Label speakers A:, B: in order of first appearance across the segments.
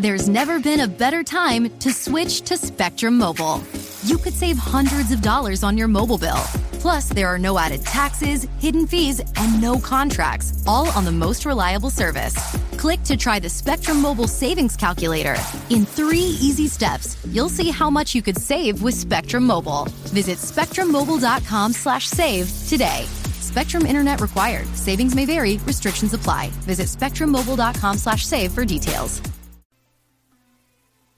A: There's never been a better time to switch to Spectrum Mobile. You could save hundreds of dollars on your mobile bill. Plus, there are no added taxes, hidden fees, and no contracts, all on the most reliable service. Click to try the Spectrum Mobile Savings Calculator. In 3 easy steps, you'll see how much you could save with Spectrum Mobile. Visit spectrummobile.com/save today. Spectrum Internet required. Savings may vary. Restrictions apply. Visit spectrummobile.com/save for details.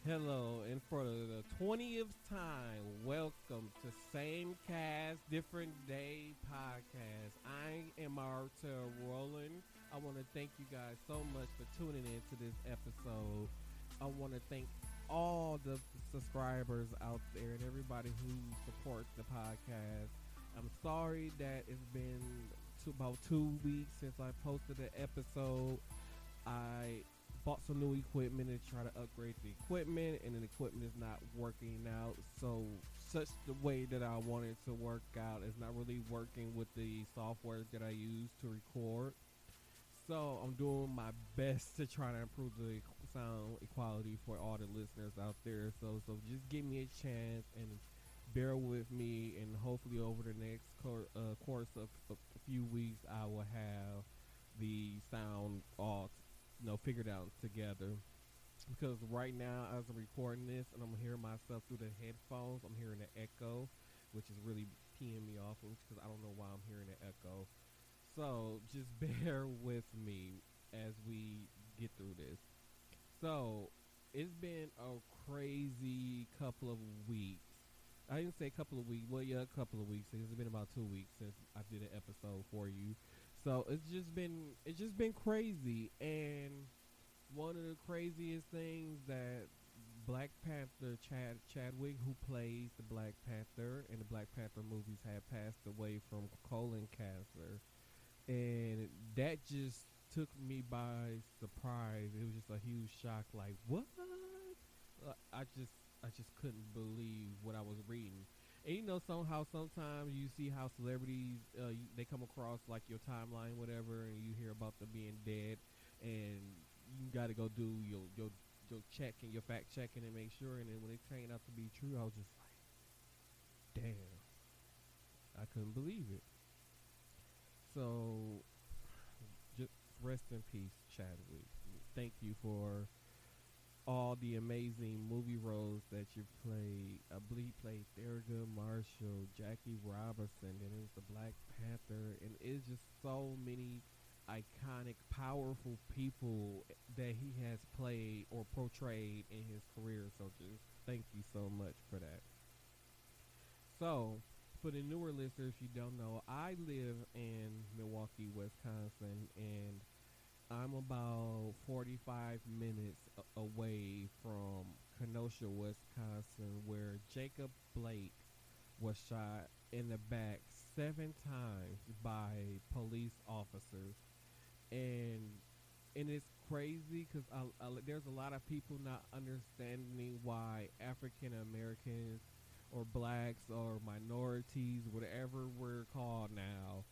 B: Hello, and for the 20th time, welcome to Same Cast, Different Day podcast. I am Martell Roland. I want to thank you guys so much for tuning in to this episode. I want to thank all the subscribers out there and everybody who supports the podcast. I'm sorry that it's been about 2 weeks since I posted an episode. I bought some new equipment and try to upgrade the equipment, and the equipment is not working out. So such the way that I wanted to work out is not really working with the software that I use to record. So I'm doing my best to try to improve the sound equality for all the listeners out there. So just give me a chance and bear with me, and hopefully over the next course of a few weeks I will have the sound all figured out together. Because right now, as I'm recording this and I'm hearing myself through the headphones, I'm hearing the echo, which is really peeing me off, because I don't know why I'm hearing the echo. So just bear with me as we get through this. So it's been a crazy couple of weeks. I didn't say a couple of weeks. Well, yeah, a couple of weeks. It's been about 2 weeks since I did an episode for you. So it's just been crazy. And one of the craziest things that Black Panther Chadwick, who plays the Black Panther in the Black Panther movies, had passed away from colon cancer. And that just took me by surprise. It was just a huge shock. Like, what? I just couldn't believe what I was reading. And somehow sometimes you see how celebrities, they come across like your timeline, whatever, and you hear about them being dead, and you got to go do your checking, your fact checking, and make sure. And then when it turned out to be true, I was just like, damn, I couldn't believe it. So just rest in peace, Chadwick. Thank you for all the amazing movie roles that you played. I believe he played Thurgood Marshall, Jackie Robinson, and it was the Black Panther, and it's just so many iconic, powerful people that he has played or portrayed in his career. So just thank you so much for that. So for the newer listeners, if you don't know, I live in Milwaukee, Wisconsin, and I'm about 45 minutes away from Kenosha, Wisconsin, where Jacob Blake was shot in the back 7 times by police officers. And it's crazy because there's a lot of people not understanding why African Americans or blacks or minorities, whatever we're called now,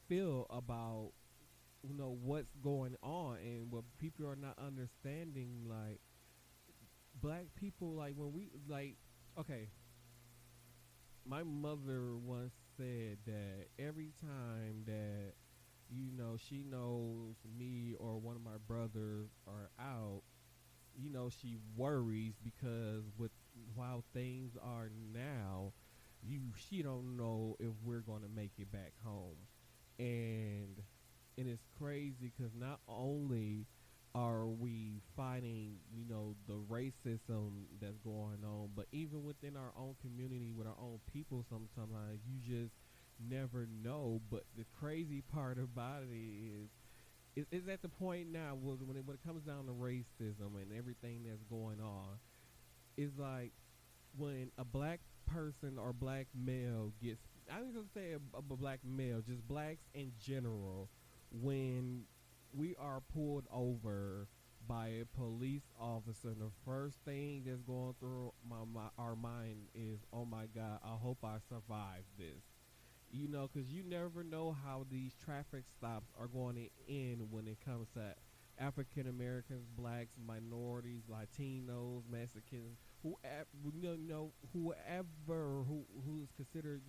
B: feel about what's going on, and what people are not understanding. Like, black people, like, when we, like, okay, my mother once said that every time that she knows me or one of my brothers are out, she worries, because with how things are now, she don't know if we're going to make it back home. And it's crazy because not only are we fighting, the racism that's going on, but even within our own community, with our own people, sometimes you just never know. But the crazy part about it is at the point now when it comes down to racism and everything that's going on, is like when a black person or black male gets, I ain't gonna say a black male, just blacks in general, when we are pulled over by a police officer, the first thing that's going through our mind is, oh my God, I hope I survive this. Because you never know how these traffic stops are going to end when it comes to African Americans, blacks, minorities, Latinos, Mexicans, whoever whoever who is considered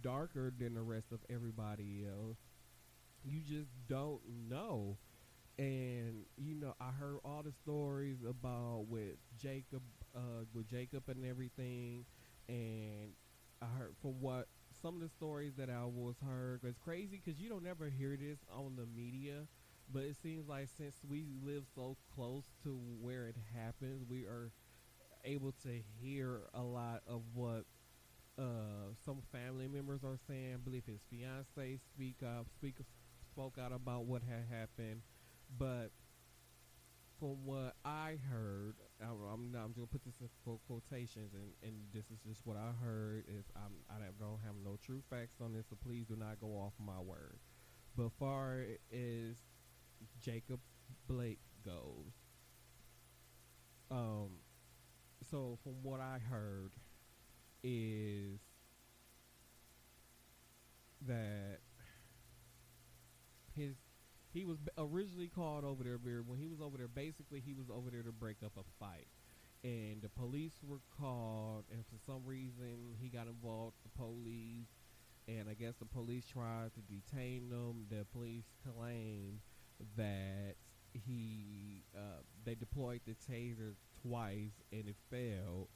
B: darker than the rest of everybody else. You just don't know. And I heard all the stories about with Jacob and everything, and I heard from what some of the stories that I was heard. It's crazy because you don't ever hear this on the media, but it seems like since we live so close to where it happens, we are able to hear a lot of what some family members are saying. I believe his fiance spoke out about what had happened, but from what I heard, I'm just gonna put this in quotations, and this is just what I heard. Is I don't have no true facts on this, so please do not go off my word. But far as Jacob Blake goes, um, so from what I heard is that his he was originally called over there. When he was over there, basically he was over there to break up a fight, and the police were called. And for some reason, he got involved with the police, and I guess the police tried to detain him. The police claimed that they deployed the taser twice, and it failed.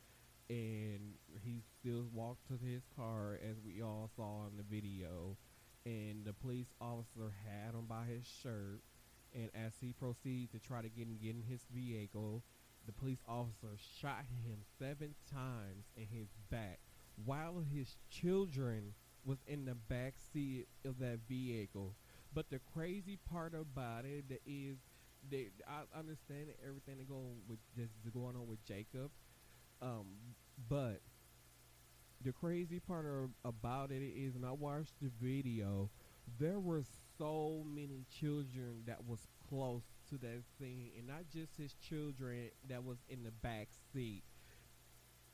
B: And he still walked to his car, as we all saw in the video, and the police officer had him by his shirt, and as he proceeded to try to get in his vehicle, the police officer shot him 7 times in his back while his children was in the back seat of that vehicle. But the crazy part about it is that I understand everything that going on with Jacob, but the crazy part about it is, when I watched the video, there were so many children that was close to that scene, and not just his children that was in the back seat.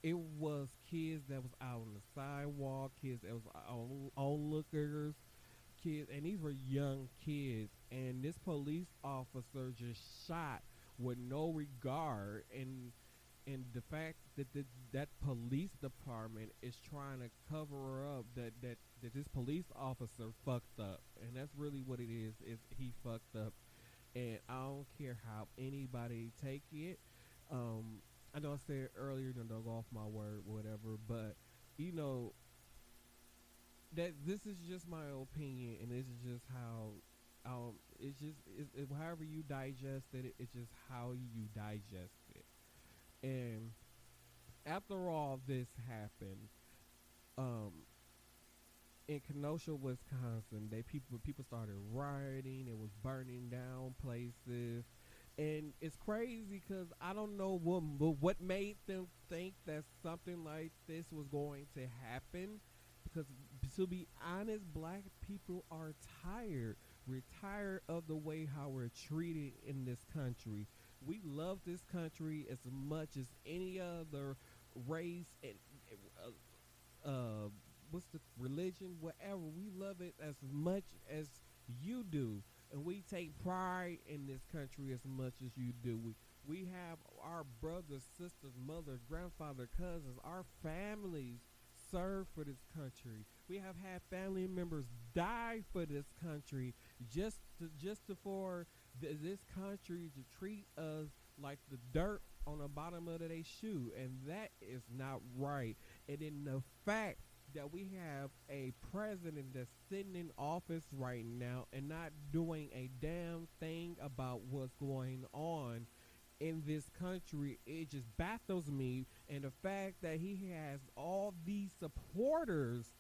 B: It was kids that was out on the sidewalk, kids that was onlookers, kids, and these were young kids. And this police officer just shot with no regard, and the fact that that police department is trying to cover up that this police officer fucked up, and that's really what it is he fucked up. And I don't care how anybody take it. I know I said earlier, don't go off my word, whatever, but that this is just my opinion, and this is just how however you digest it, it's just how you digest it. And after all this happened, in Kenosha, Wisconsin, people started rioting. It was burning down places, and it's crazy because I don't know what made them think that something like this was going to happen. Because to be honest, black people are tired. We're tired of the way how we're treated in this country. We love this country as much as any other race and what's the religion, whatever. We love it as much as you do, and we take pride in this country as much as you do. We have our brothers, sisters, mothers, grandfather, cousins, our families serve for this country. We have had family members die for this country for this country to treat us like the dirt on the bottom of their shoe, and that is not right. And in the fact that we have a president that's sitting in office right now and not doing a damn thing about what's going on in this country, it just baffles me. And the fact that he has all these supporters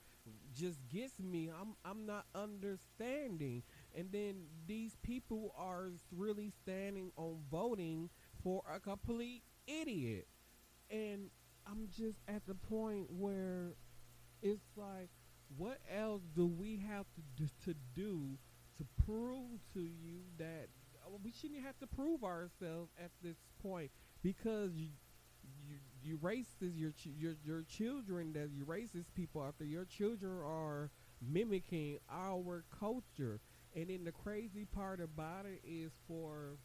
B: just gets me. I'm not understanding. And then these people are really standing on voting for a complete idiot. And I'm just at the point where it's like, what else do we have to do to prove to you that we shouldn't have to prove ourselves at this point? Because you racist, your children, that you racist people out there, your children are mimicking our culture. And then the crazy part about it is for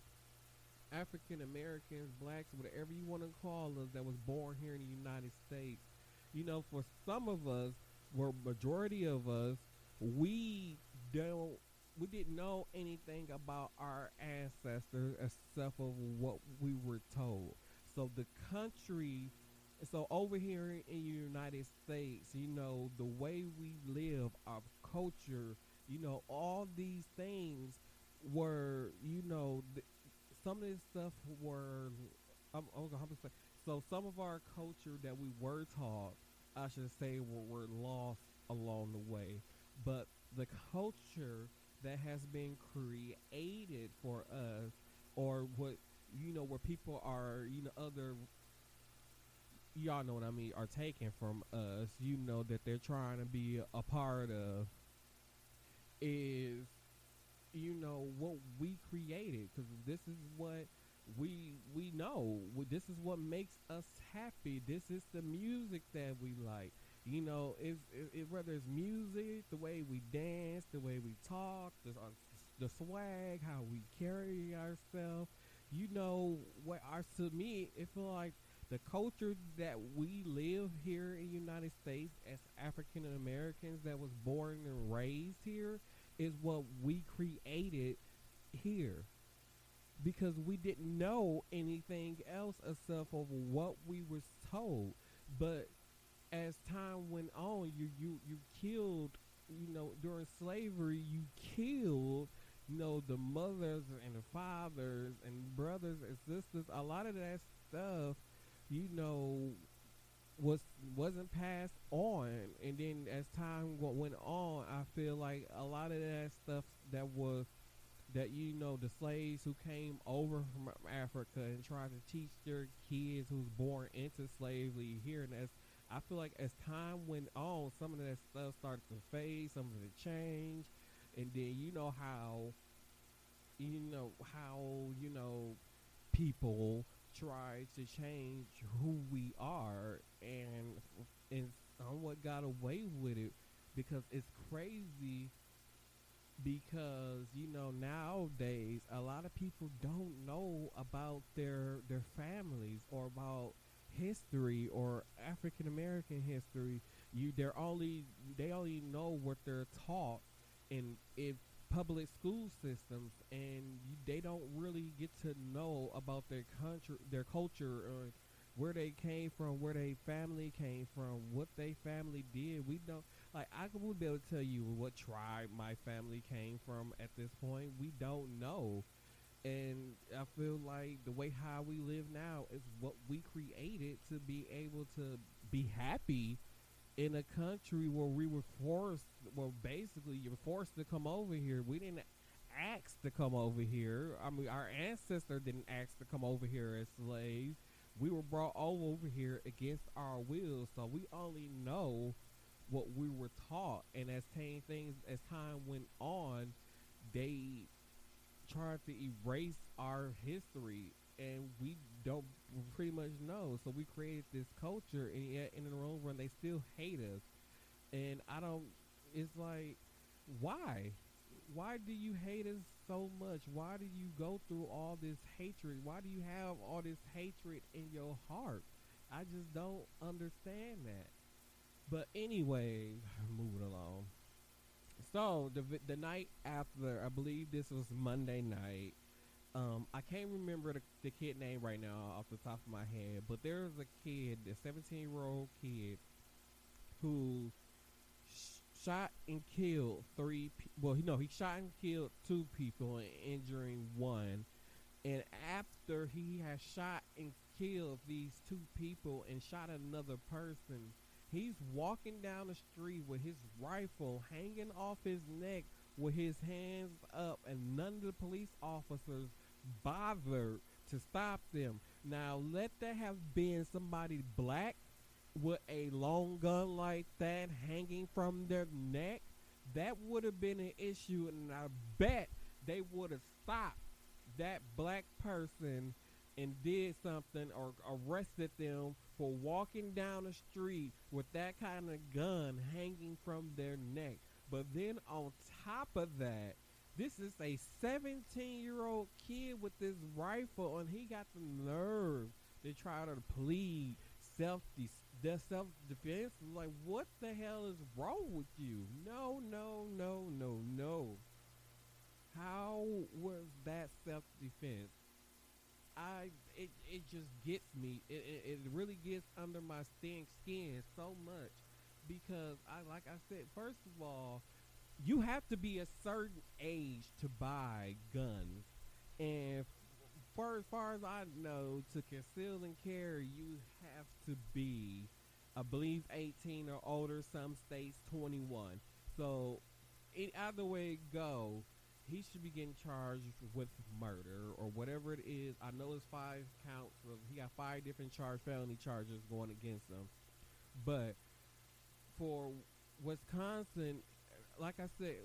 B: African Americans, blacks, whatever you want to call us, that was born here in the United States. For some of us, where majority of us, we don't, we didn't know anything about our ancestors except for what we were told. So the country, so over here in the United States, the way we live, our culture, all these things were, some of this stuff were, I'm gonna say, so some of our culture that we were taught, I should say, were lost along the way. But the culture that has been created for us, or what, where people are, other, y'all know what I mean, are taken from us, that they're trying to be a part of, is what we created, because this is what we know. This is what makes us happy. This is the music that we like. Whether it's music, the way we dance, the way we talk, the swag, how we carry ourselves. What our to me, it feel like the culture that we live here in the United States as African Americans that was born and raised here is what we created here, because we didn't know anything else except for what we was told. But as time went on, you killed, during slavery, you killed, the mothers and the fathers and brothers and sisters. A lot of that stuff, you know, wasn't passed on. And then as time went on, I feel like a lot of that stuff that the slaves who came over from Africa and tried to teach their kids who's born into slavery here, and I feel like as time went on, some of that stuff started to fade, some of it changed. And then how people try to change who we are, and somewhat got away with it, because it's crazy. Because nowadays a lot of people don't know about their families, or about history, or African American history. They only know what they're taught in public school systems, and they don't really get to know about their culture, or where they came from, where their family came from, what they family did. We don't, like, I would be able to tell you what tribe my family came from at this point. We don't know. And I feel like the way how we live now is what we created to be able to be happy in a country where we were forced, well, basically, you're forced to come over here. We didn't ask to come over here. I mean, our ancestor didn't ask to come over here as slaves. We were brought all over here against our will, so we only know what we were taught. And as time went on, they tried to erase our history, and we don't pretty much know. So we created this culture, and yet in the long run, they still hate us. And I don't. It's like, why? Why do you hate us so much? Why do you go through all this hatred? Why do you have all this hatred in your heart? I just don't understand that. But anyway, moving along. So the night after, I believe this was Monday night. I can't remember the kid name right now off the top of my head, but there was a kid, a 17-year-old kid, who shot and killed he shot and killed two people and injuring one. And after he had shot and killed these two people and shot another person, he's walking down the street with his rifle hanging off his neck with his hands up, and none of the police officers bothered to stop them. Now, let that have been somebody black with a long gun like that hanging from their neck, that would have been an issue, and I bet they would have stopped that black person and did something, or arrested them for walking down the street with that kind of gun hanging from their neck. But then on top of that, This is a 17-year-old kid with this rifle, and he got the nerve to try to plead self defense. Like, what the hell is wrong with you? No, no, no, no, no. How was that self defense? It just gets me. It really gets under my skin so much because like I said, first of all, you have to be a certain age to buy guns, and for as far as I know, to conceal and carry, you have to be, I believe, 18 or older. Some states 21. So, either way it go, he should be getting charged with murder or whatever it is. I know it's 5 counts of, he got 5 different felony charges going against him. But for Wisconsin, like I said,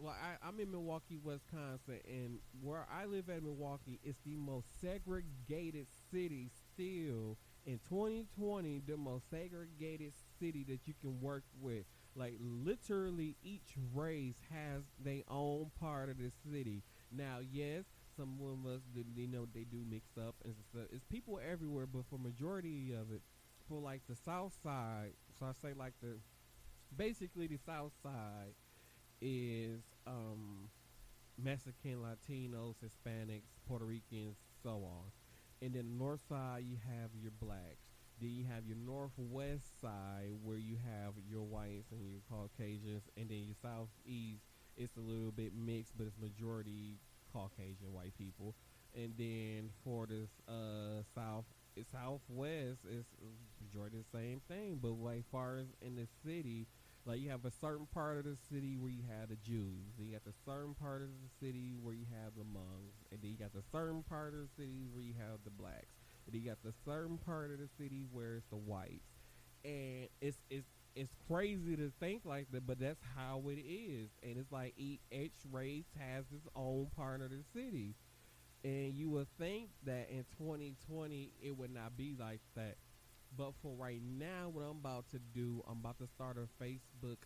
B: I'm in Milwaukee, Wisconsin, and where I live at Milwaukee, it's the most segregated city still in 2020. The most segregated city that you can work with. Like, literally, each race has their own part of the city. Now, yes, some of us, they do mix up and stuff. It's people everywhere, but for majority of it, for like the South Side, so I say like basically the South Side is Mexican, Latinos, Hispanics, Puerto Ricans, so on. And then the north side, you have your blacks. Then you have your northwest side where you have your whites and your Caucasians. And then your southeast, it's a little bit mixed, but it's majority Caucasian white people. And then for this southwest, it's majority the same thing. But like far as in the city, like you have a certain part of the city where you have the Jews, then you got the certain part of the city where you have the Hmong, and then you got the certain part of the city where you have the blacks, and then you got the certain part of the city where it's the whites, and it's crazy to think like that, but that's how it is, and it's like each race has its own part of the city, and you would think that in 2020 it would not be like that. But for right now, what I'm about to do, I'm about to start a Facebook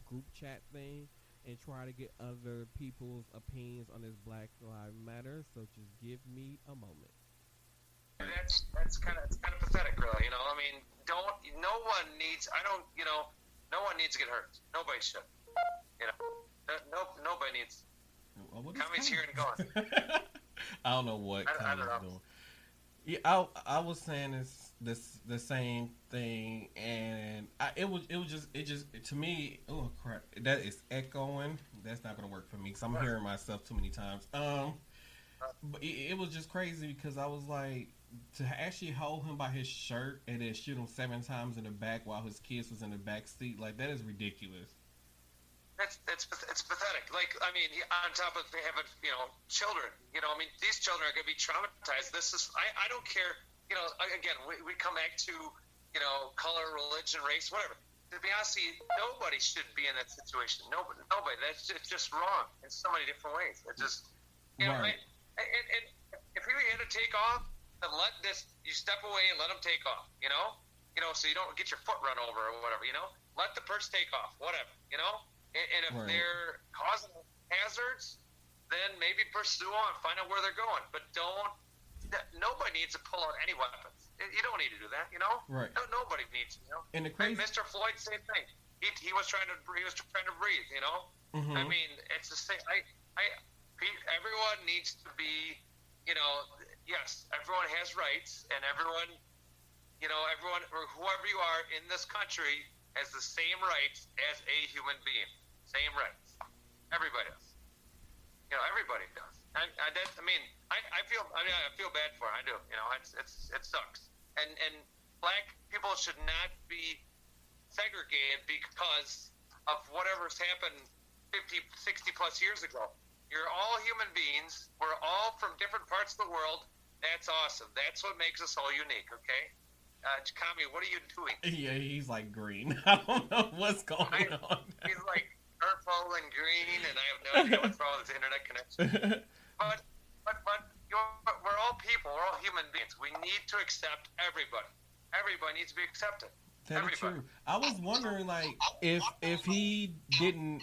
B: group chat thing and try to get other people's opinions on this Black Lives Matter. So just give me a moment.
C: That's kind of pathetic, really. You know, I mean, no one needs to get hurt. Nobody should. You know, nobody needs.
D: Well,
C: Kami's here and gone.
D: I don't know what Kami's doing. Yeah, I was saying this the same thing, and it just to me, oh crap, that is echoing. That's not gonna work for me because I'm hearing myself too many times. But it was just crazy because I was like, to actually hold him by his shirt and then shoot him 7 times in the back while his kids was in the back seat, like that is ridiculous.
C: It's pathetic. Like, I mean, on top of having, children, I mean, these children are going to be traumatized. This is, I don't care, again, we come back to, color, religion, race, whatever. To be honest, nobody should be in that situation. Nobody. That's just wrong in so many different ways. It just,
D: right.
C: And if you had to take off, then you step away and let them take off, so you don't get your foot run over or whatever, let the person take off, whatever, And if they're causing hazards, then maybe pursue on, find out where they're going. But nobody needs to pull out any weapons. You don't need to do that,
D: Right.
C: Nobody needs to,
D: And the crazy,
C: Mr. Floyd, same thing. He was trying to breathe,
D: Mm-hmm.
C: I mean, it's the same. Everyone needs to be, yes, everyone has rights, and everyone, or whoever you are in this country has the same rights as a human being. Same rights. Everybody does. Everybody does. I feel bad for it. I do. It sucks. And black people should not be segregated because of whatever's happened 50, 60 plus years ago. You're all human beings. We're all from different parts of the world. That's awesome. That's what makes us all unique, okay? Kami, what are you doing?
D: Yeah, he's like green. I don't know what's going on.
C: He's like purple and green, and I have no idea what's wrong with his internet connection. But we're all people. We're all human beings. We need to accept everybody. Everybody needs to be accepted.
D: That is true. I was wondering, like, if he didn't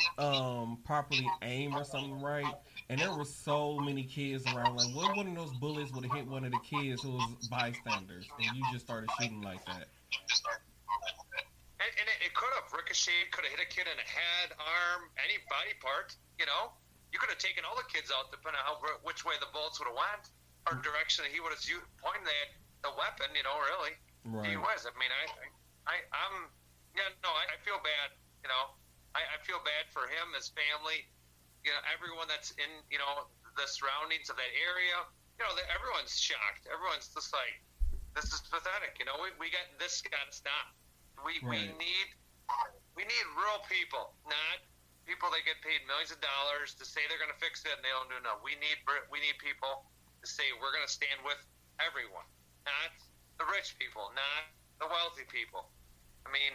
D: properly aim or something right, and there were so many kids around. Like, what one of those bullets would have hit one of the kids who was bystanders, and you just started shooting like that?
C: And it could have ricocheted, could have hit a kid in the head, arm, any body part. You know, you could have taken all the kids out depending on which way the bullets would have went, or direction that he would have pointed at the weapon. You know, really,
D: right.
C: He was. I mean, I feel bad. You know, I feel bad for him, his family. You know, everyone that's in, you know, the surroundings of that area, you know, everyone's shocked. Everyone's just like, this is pathetic. You know, we got this got to stop. We need real people, not people that get paid millions of dollars to say they're going to fix it and they don't do no. We need people to say we're going to stand with everyone, not the rich people, not the wealthy people. I mean,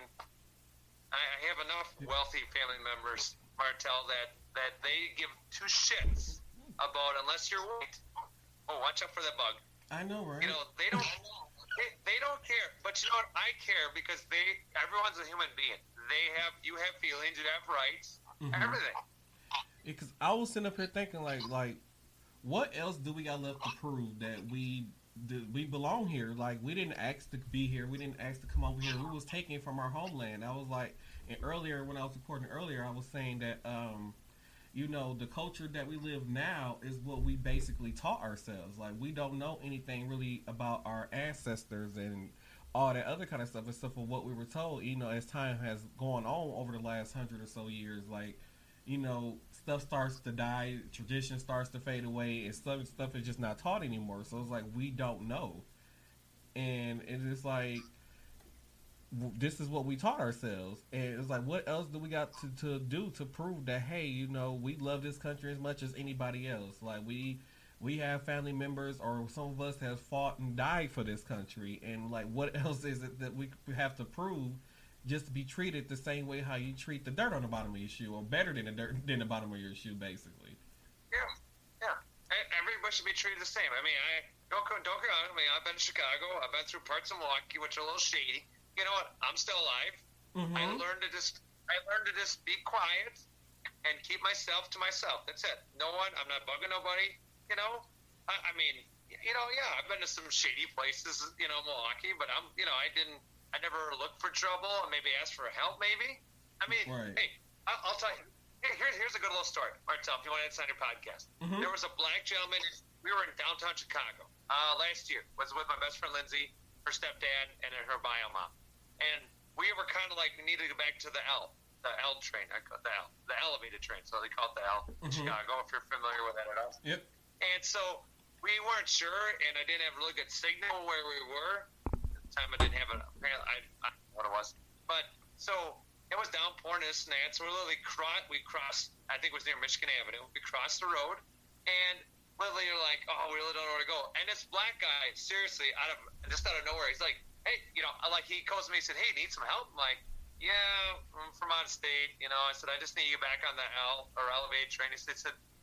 C: I have enough wealthy family members, Martel, that they give two shits about unless you're white. Oh, watch out for that bug.
D: I know, right?
C: You know, they don't care. But you know what? I care because everyone's a human being. You have feelings, you have rights, everything.
D: Because I was sitting up here thinking, like, what else do we got left to prove that we belong here? Like, we didn't ask to be here. We didn't ask to come over here. We was taken from our homeland. I was like, and earlier when I was recording earlier, I was saying that, you know, the culture that we live now is what we basically taught ourselves. Like, we don't know anything really about our ancestors and all that other kind of stuff except for what we were told, you know, as time has gone on over the last 100 or so years. Like, you know, stuff starts to die, tradition starts to fade away, and stuff is just not taught anymore. So it's like, we don't know. And it is like, this is what we taught ourselves. And it's like, what else do we got to do to prove that, hey, you know, we love this country as much as anybody else? Like, we have family members, or some of us have fought and died for this country. And like, what else is it that we have to prove just to be treated the same way how you treat the dirt on the bottom of your shoe, or better than the bottom of your shoe, basically?
C: Yeah. Everybody should be treated the same. I mean, don't get on. I mean, I've been to Chicago. I've been through parts of Milwaukee, which are a little shady. You know what? I'm still alive. I learned to just be quiet and keep myself to myself. That's it. No one. I'm not bugging nobody. You know. I mean, you know, yeah. I've been to some shady places, you know, Milwaukee, but I never looked for trouble and maybe asked for help. Maybe. I mean, hey, I'll tell you. Hey, here's a good little story, Martel. If you want to add on your podcast, there was a black gentleman. We were in downtown Chicago last year. Was with my best friend Lindsay, her stepdad, and her bio mom. And we were kind of like, we needed to go back to the L train. The elevated train. So they call it the L in Chicago, if you're familiar with that at all.
D: Yep.
C: And so we weren't sure, and I didn't have a really good signal where we were. At the time, I didn't have I don't know what it was. But so it was downpouring this and that. So we crossed, I think it was near Michigan Avenue. We crossed the road, and literally you're like, oh, we really don't know where to go. And this black guy, seriously, out of nowhere, he's like, hey, you know, like, he calls me, he said, hey, need some help? I'm like, yeah, I'm from out of state. You know, I said, I just need you back on the elevated train. He said,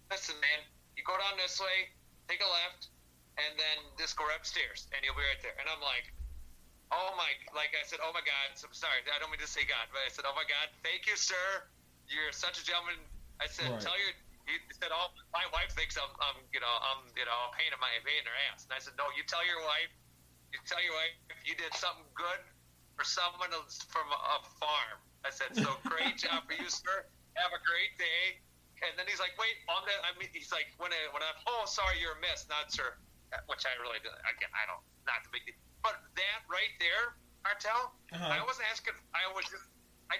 C: listen, man, you go down this way, take a left, and then just go right upstairs, and you'll be right there. And I'm like, I said, oh my God, so, sorry, I don't mean to say God, but I said, oh my God, thank you, sir. You're such a gentleman. I said, he said, oh, my wife thinks I'm a pain in her ass. And I said, no, you tell your wife if you did something good for someone from a farm. I said, so great job for you, sir. Have a great day. And then he's like, wait, he's like, when I'm, oh, sorry, you're a miss, not sir. Which I really did. Again, not the big deal. But that right there, Martel, I wasn't asking. I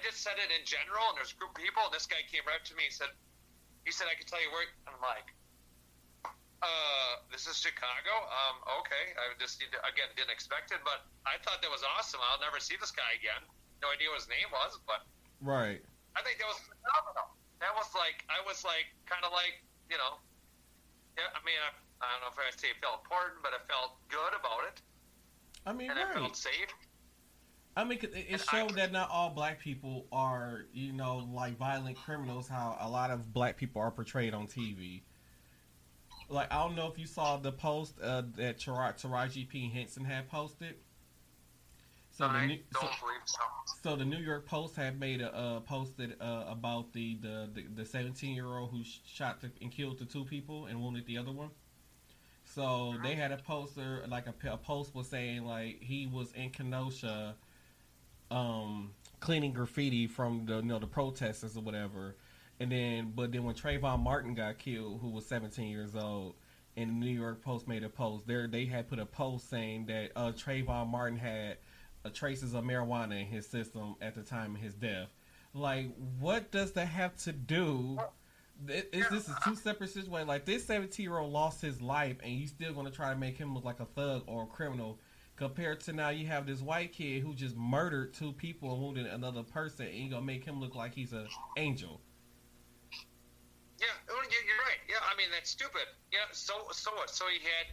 C: just said it in general, and there's a group of people, and this guy came right up to me and said, I can tell you where. And I'm like, this is Chicago. Okay. I just didn't expect it, but I thought that was awesome. I'll never see this guy again. No idea what his name was, but
D: right.
C: I think that was phenomenal. That was like, I was like, kind of like, you know, yeah. I mean, I don't know if I would say it felt important, but I felt good about it.
D: I mean,
C: and I felt safe.
D: I mean, it showed that not all black people are, you know, like violent criminals. How a lot of black people are portrayed on TV. Like, I don't know if you saw the post that Taraji P. Henson had posted. So
C: I don't believe so.
D: So the New York Post had made a posted about the 17-year-old who shot and killed the two people and wounded the other one. So they had a poster, like a post was saying like he was in Kenosha, cleaning graffiti from the protesters or whatever, but then when Trayvon Martin got killed, who was 17 years old, and the New York Post made a post they had put a post saying that Trayvon Martin had traces of marijuana in his system at the time of his death. Like, what does that have to do? This is two separate situations. Like, this 17-year-old lost his life, and you still going to try to make him look like a thug or a criminal, compared to now you have this white kid who just murdered two people and wounded another person, and you're going to make him look like he's an angel.
C: Yeah, you're right. Yeah, I mean, that's stupid. Yeah, so what? So he had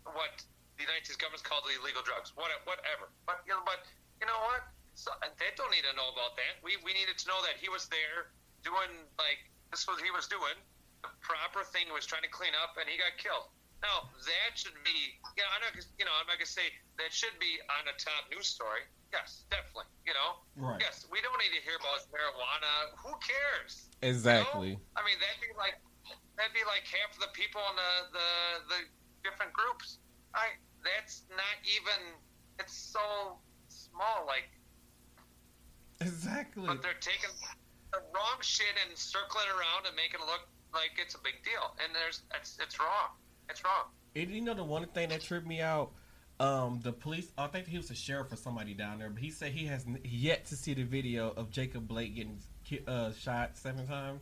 C: what the United States government's called illegal drugs, whatever. But you know what? So, they don't need to know about that. We needed to know that he was there doing, like, this was he was doing. The proper thing was trying to clean up, and he got killed. Now, that should be, I'm not going to say that should be on a top news story. Yes, definitely.
D: Right.
C: Yes, we don't need to hear about marijuana. Who cares?
D: Exactly.
C: I mean, that'd be like half of the people in the different groups. That's not even. It's so small, like.
D: Exactly.
C: But they're taking the wrong shit and circling it around and making it look like it's a big deal, and it's wrong. It's wrong.
D: And the one thing that tripped me out, the police. I think he was a sheriff or somebody down there, but he said he has yet to see the video of Jacob Blake getting shot 7 times.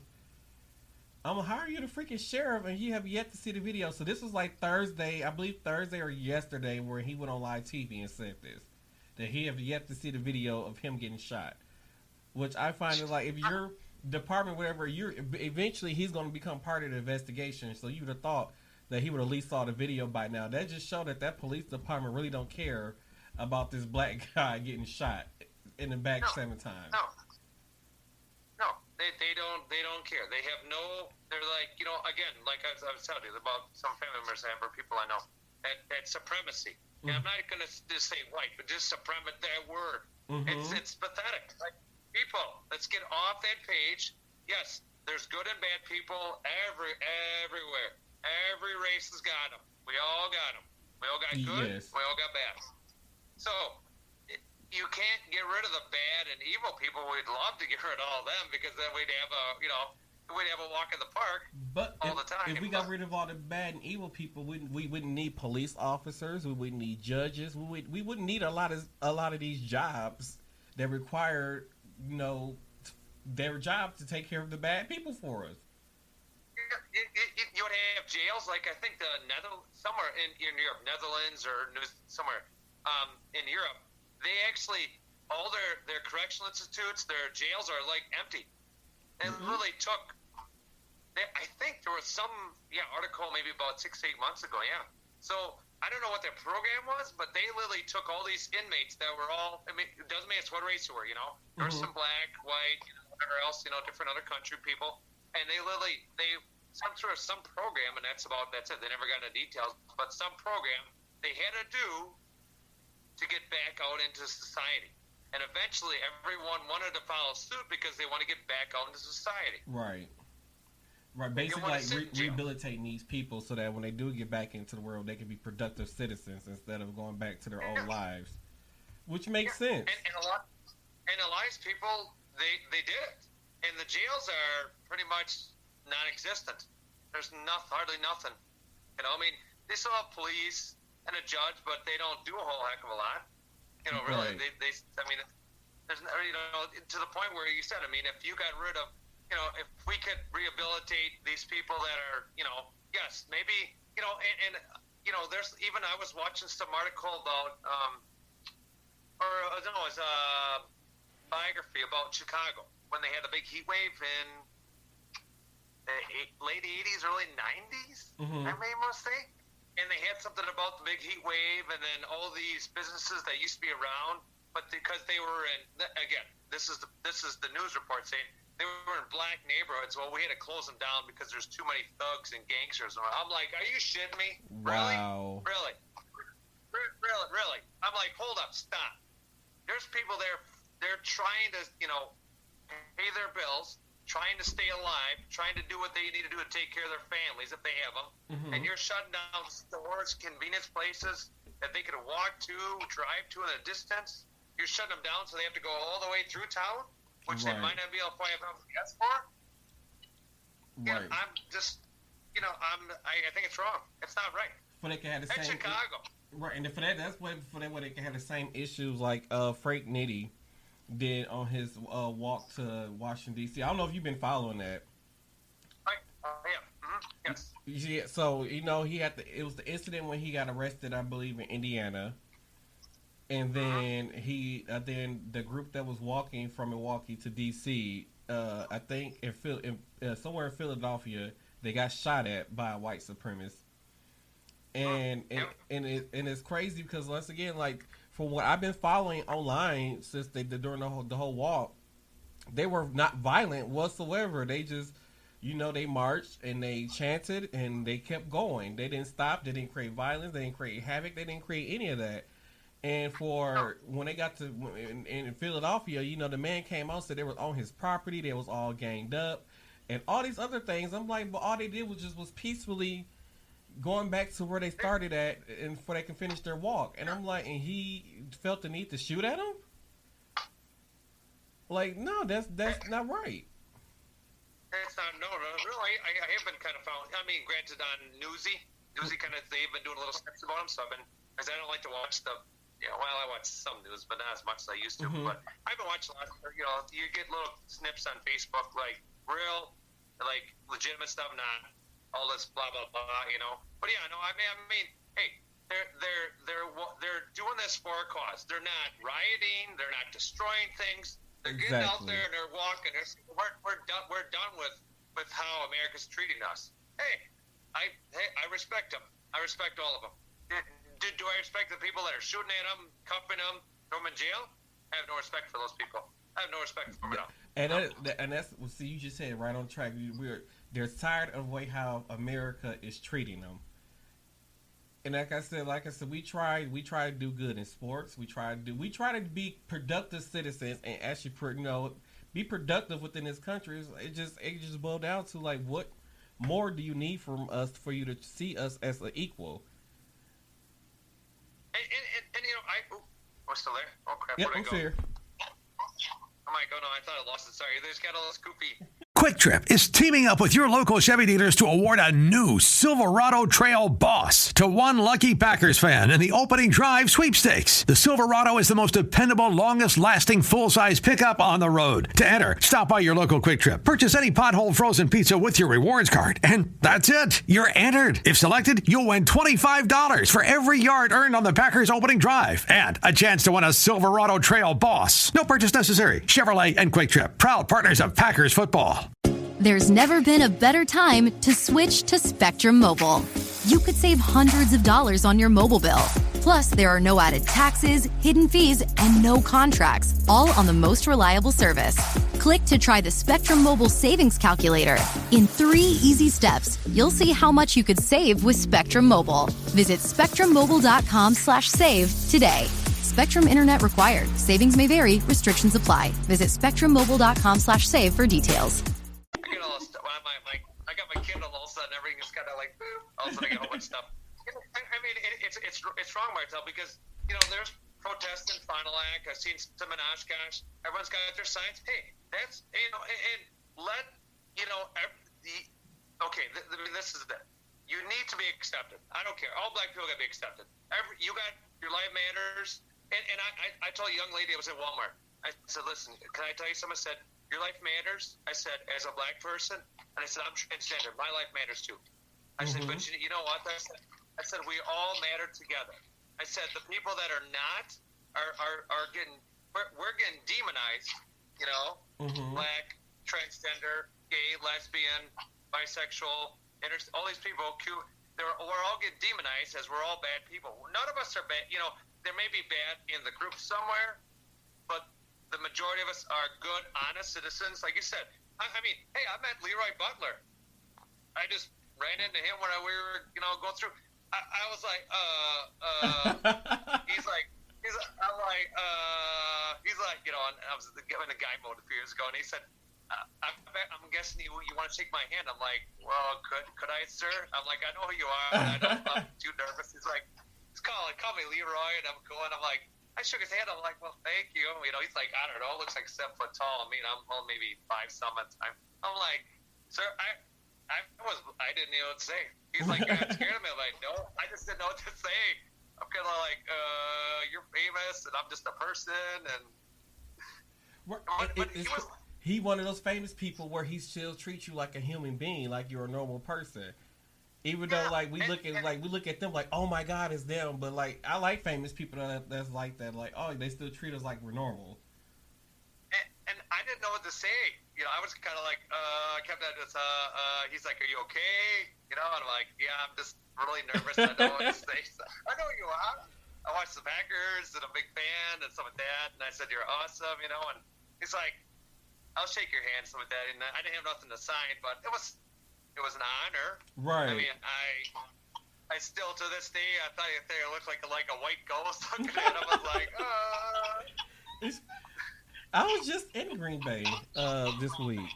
D: How are you the freaking sheriff and you have yet to see the video? So this was like Thursday, I believe Thursday or yesterday, where he went on live TV and said this, that he have yet to see the video of him getting shot. Which I find is like, if your department, whatever, eventually he's going to become part of the investigation. So you would have thought that he would at least saw the video by now. That just showed that police department really don't care about this black guy getting shot in the back 7 times.
C: No, they don't care. They have no. They're like, again, like I was telling you about some family members I have or people I know, that supremacy. Mm-hmm. And I'm not going to just say white, but just supremacy. That word. Mm-hmm. It's pathetic. Like, people, let's get off that page. Yes, there's good and bad people everywhere. Every race has got them. We all got them. We all got good. Yes. We all got bad. So you can't get rid of the bad and evil people. We'd love to get rid of all of them, because then we'd have a walk in the park all the time.
D: If we got rid of all the bad and evil people, we wouldn't need police officers. We wouldn't need judges. We wouldn't need a lot of these jobs that require their job to take care of the bad people for us.
C: You would have jails, like I think somewhere in Europe, Netherlands or somewhere in Europe, they actually, all their correctional institutes, their jails are like empty. They really took. I think there was some article maybe about 6-8 months ago. Yeah. So I don't know what their program was, but they literally took all these inmates that were all. I mean, it doesn't matter what race you were. There's some black, white, whatever else. Different other country people, and they some program, and that's it. They never got into details, but some program they had to do to get back out into society. And eventually everyone wanted to follow suit because they want to get back out into society.
D: Right. Basically, like rehabilitating these people so that when they do get back into the world, they can be productive citizens instead of going back to their old lives. Which makes sense. And a lot of people, they did it. And the jails are pretty much non-existent. There's hardly nothing. I mean, they still have police and a judge, but they don't do a whole heck of a lot. Really, right. They I mean, there's to the point where you said, I mean, if you got rid of, if we could rehabilitate these people that are, yes, maybe, and there's even, I was watching some article about, it was a biography about Chicago when they had a big heat wave in the late 80s, early 90s, I may most say. And they had something about the big heat wave, and then all these businesses that used to be around, but because they were in, again, this is the news report saying they were in black neighborhoods. Well, we had to close them down because there's too many thugs and gangsters. I'm like, are you shitting me? Wow.
C: Really? I'm like, hold up, stop. there's people there. They're trying to, pay their bills, trying to stay alive, trying to do what they need to do to take care of their families if they have them. Mm-hmm. And you're shutting down stores, convenience places that they could walk to, drive to in a distance. You're shutting them down so they have to go all the way through town, which they might not be able to find a gas for.
D: Right.
C: I'm just, I think it's wrong. It's not right.
D: But they can have the
C: same. Chicago.
D: Right, and for that, that's what for that way they can have the same issues like Frank Nitti did on his walk to Washington D.C. I don't know if you've been following that.
C: Yeah. Mm-hmm. Yes.
D: Yeah. So he had it was the incident when he got arrested, I believe, in Indiana, and then then the group that was walking from Milwaukee to D.C. I think somewhere in Philadelphia, they got shot at by a white supremacist. And it's crazy because once again, like from what I've been following online since during the whole walk, they were not violent whatsoever. They just, they marched and they chanted and they kept going. They didn't stop. They didn't create violence. They didn't create havoc. They didn't create any of that. And when they got to in Philadelphia, the man came out and said they was on his property. They was all ganged up and all these other things. I'm like, but all they did was peacefully going back to where they started at, and before they can finish their walk. And I'm like, and he felt the need to shoot at him? Like, no, that's not right.
C: It's not, no, really. I have been kind of following. I mean, granted, on Newsy kind of, they've been doing little snips about him, so because I don't like to watch I watch some news, but not as much as I used to. Mm-hmm. But I've been watching a lot. You get little snips on Facebook, like real, like legitimate stuff, not all this blah blah blah, But yeah, no, I mean, hey, they're doing this for a cause. They're not rioting. They're not destroying things. They're getting out there and they're walking. We're done with how America's treating us. Hey, I respect them. I respect all of them. Do I respect the people that are shooting at them, cuffing them, throwing them in jail? I have no respect for those people. I have no respect for them at all.
D: And that's see, you just said right on track. They're tired of the way how America is treating them. And like I said, we try to do good in sports. We try to be productive citizens and actually, be productive within this country. It just boils down to like, what more do you need from us for you to see us as an equal?
C: And we're still there. Oh crap!
D: Yep, I'm here.
C: I'm like, oh no, I thought I lost it. Sorry, they just got all this goofy.
E: Quick Trip is teaming up with your local Chevy dealers to award a new Silverado Trail Boss to one lucky Packers fan in the opening drive sweepstakes. The Silverado is the most dependable, longest-lasting full-size pickup on the road. To enter, stop by your local Quick Trip, purchase any pothole frozen pizza with your rewards card, and that's it. You're entered. If selected, you'll win $25 for every yard earned on the Packers opening drive and a chance to win a Silverado Trail Boss. No purchase necessary. Chevrolet and Quick Trip, proud partners of Packers football.
A: There's never been a better time to switch to Spectrum Mobile. You could save hundreds of dollars on your mobile bill. Plus, there are no added taxes, hidden fees, and no contracts, all on the most reliable service. Click to try the Spectrum Mobile Savings Calculator. In 3 easy steps, you'll see how much you could save with Spectrum Mobile. Visit spectrummobile.com/save today. Spectrum Internet required. Savings may vary. Restrictions apply. Visit spectrummobile.com/save for details.
C: I got my Kindle, all of a sudden everything is kind of like, boop. All of a sudden I get a whole bunch of stuff. I mean, it's wrong, Martel, because, there's protests in Fond du Lac. I've seen some in Oshkosh. Everyone's got their signs. Hey, that's, and let, this is it. You need to be accepted. I don't care. All black people got to be accepted. You got your life matters. And I told a young lady, I was at Walmart. I said, listen, can I tell you something? I said, your life matters. I said, as a black person. And I said, I'm transgender. My life matters too. I said, but you know what? I said, we all matter together. I said, the people that are not are getting, we're getting demonized, black, transgender, gay, lesbian, bisexual, all these people, we're all getting demonized as we're all bad people. None of us are bad. There may be bad in the group somewhere, but the majority of us are good, honest citizens. Like you said, I mean, hey, I met Leroy Butler. I just ran into him when we were, going through. I was like, I'm like, and I was in a guy mode a few years ago, and he said, I'm guessing you want to shake my hand. I'm like, well, could I, sir? I'm like, I know who you are, but I'm too nervous. He's like, call me Leroy, and I'm cool. And I'm like, I shook his hand. I'm like, well, thank you. You know, he's like, I don't know, looks like 7 foot tall. I mean, I'm maybe 5 summits. I'm like, sir, I didn't know what to say. He's like, you're not scared of me. I'm like, no, I just didn't know what to say. I'm kind of like, you're famous, and I'm just a person, and. But he was.
D: He one of those famous people where he still treats you like a human being, like you're a normal person. Even though like we look at them like, oh my God, it's them. But like I like famous people that's like that. Like, oh, they still treat us like we're normal.
C: And I didn't know what to say. You know, I was kind of like, I kept at this. He's like, are you okay? You know, and I'm like, yeah, I'm just really nervous. I don't know what to say. So, I know you are. I watched the Packers and I'm a big fan and stuff like that. And I said, you're awesome, you know. And he's like, I'll shake your hand, something like that. And I didn't have nothing to sign, but it was an honor.
D: Right.
C: I mean, I still to this day, I thought they looked like a white ghost looking at him. I was like,
D: I was just in Green Bay this week.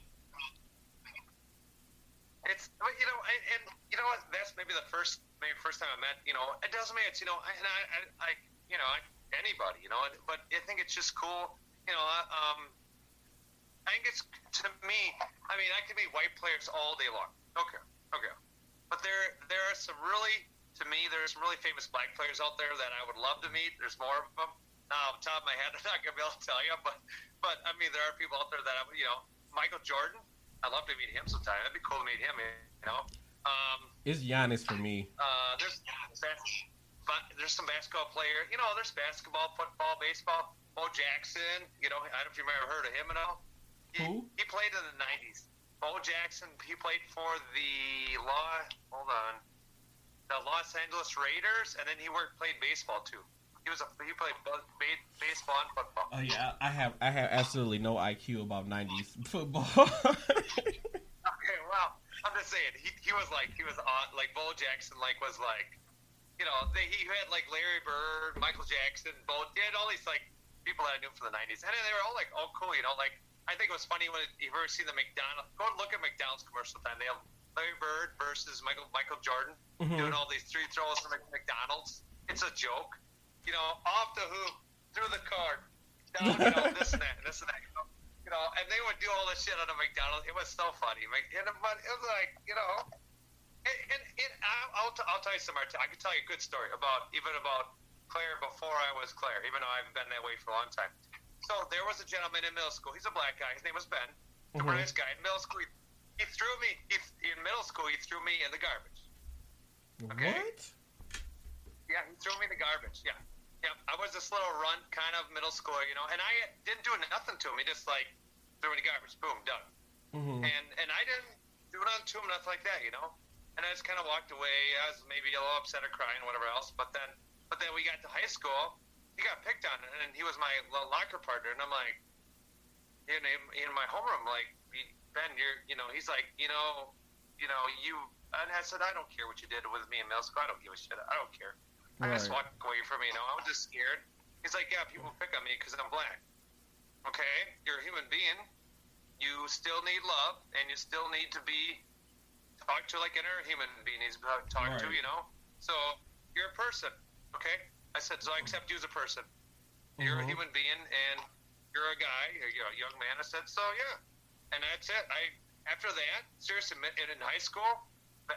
C: It's, you know, and you know what? That's maybe the first time I met. You know, it doesn't mean it's, you know, and I you know, anybody, you know, but I think it's just cool. You know, I think it's, to me, I mean, I can be white players all day long. Okay. But there are some really, to me, there's some really famous black players out there that I would love to meet. There's more of them. Now, off the top of my head, I'm not going to be able to tell you, but I mean, there are people out there that, you know, Michael Jordan, I'd love to meet him sometime. That'd be cool to meet him, you know.
D: It's Giannis for me.
C: There's some basketball player. You know, there's basketball, football, baseball. Bo Jackson, you know, I don't know if you might have heard of him at all.
D: Who?
C: He played in the 90s. Bo Jackson, he played for the Los Angeles Raiders, and then he played baseball too. He played both baseball and football.
D: Oh yeah, I have absolutely no IQ about 90s football.
C: Okay, well, I'm just saying he was like Bo Jackson was like, you know, he had like Larry Bird, Michael Jackson, they had all these like people that I knew from the 90s, and they were all like, oh cool, you know, like. I think it was funny when you've ever seen the McDonald's. Go and look at McDonald's commercial time. They have Larry Bird versus Michael Jordan doing all these 3 throws from McDonald's. It's a joke, you know, off the hoop, through the card, down, you know, this and that, you know, and they would do all this shit on a McDonald's. It was so funny, but it was like, you know, I'll tell you some. I can tell you a good story about Claire before I was Claire, even though I've been that way for a long time. So there was a gentleman in middle school. He's a black guy. His name was Ben. Super nice guy. In middle school, he threw me in the garbage. Okay?
D: What?
C: Yeah, he threw me in the garbage. Yeah. I was this little runt kind of middle schooler, you know, and I didn't do nothing to him. He just like threw me in the garbage. Boom, done. And I didn't do nothing to him, nothing like that, you know. And I just kind of walked away. I was maybe a little upset or crying, whatever else. But then we got to high school. He got picked on, and he was my locker partner, and I'm like, in my homeroom, like, Ben, he's like, you, and I said, I don't care what you did with me in middle school, I don't give a shit, I don't care. I just walked away from me, I was just scared. He's like, yeah, people pick on me because I'm black. Okay, you're a human being, you still need love, and you still need to be talked to like any human being needs to be talked to, you know, so you're a person, okay? I said, so I accept you as a person. You're a human being, and you're a guy, you're a young man. I said, so yeah. And that's it. After that, seriously, in high school,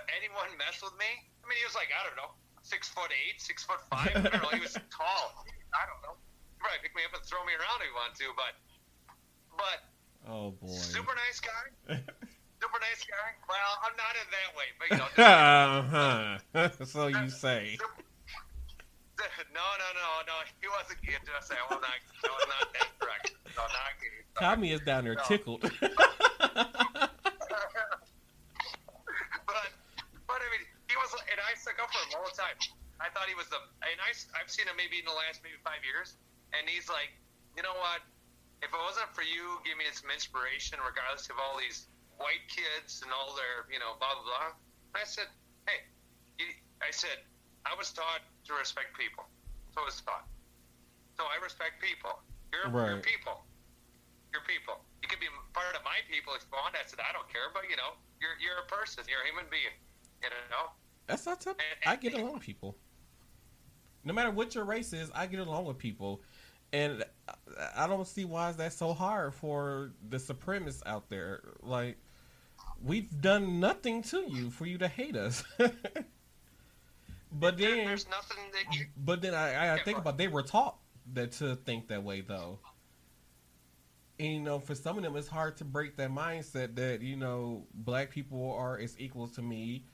C: anyone messed with me? I mean, he was like, I don't know, 6'8", 6'5". I don't know, he was tall. I don't know. He'd probably pick me up and throw me around if he wanted to, but
D: oh boy, super
C: nice guy. Super nice guy. Well, I'm not in that way, but
D: so you say.
C: No. He wasn't gay. Just say, I was not that correct. No, not gay.
D: Tommy is down there tickled.
C: But I mean, he was, and I stuck up for him all the time. I thought he was I've seen him maybe in the last 5 years, and he's like, you know what? If it wasn't for you, give me some inspiration, regardless of all these white kids and all their, blah blah blah. I said, hey, I was taught to respect people. So I was taught. So I respect people. You're people. your people. You can be part of my people if you want. I said, I don't care, but you know, you're a person. You're a human being. You know.
D: That's not tough. I get along with people. No matter what your race is, I get along with people. And I don't see why is that so hard for the supremacists out there. Like, we've done nothing to you for you to hate us. But then
C: there's nothing that you.
D: But then I think about they were taught that to think that way though. And, you know, for some of them, it's hard to break that mindset that, you know, black people are as equals to me,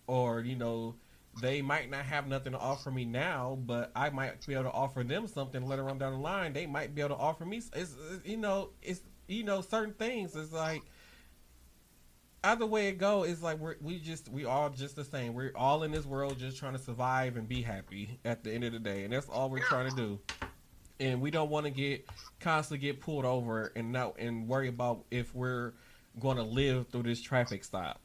D: or, you know, they might not have nothing to offer me now, but I might be able to offer them something later on down the line. They might be able to offer me, certain things. It's like, either way it go, it's like we all just the same. We're all in this world just trying to survive and be happy at the end of the day, and that's all we're trying to do. And we don't want to constantly get pulled over and worry about if we're going to live through this traffic stop.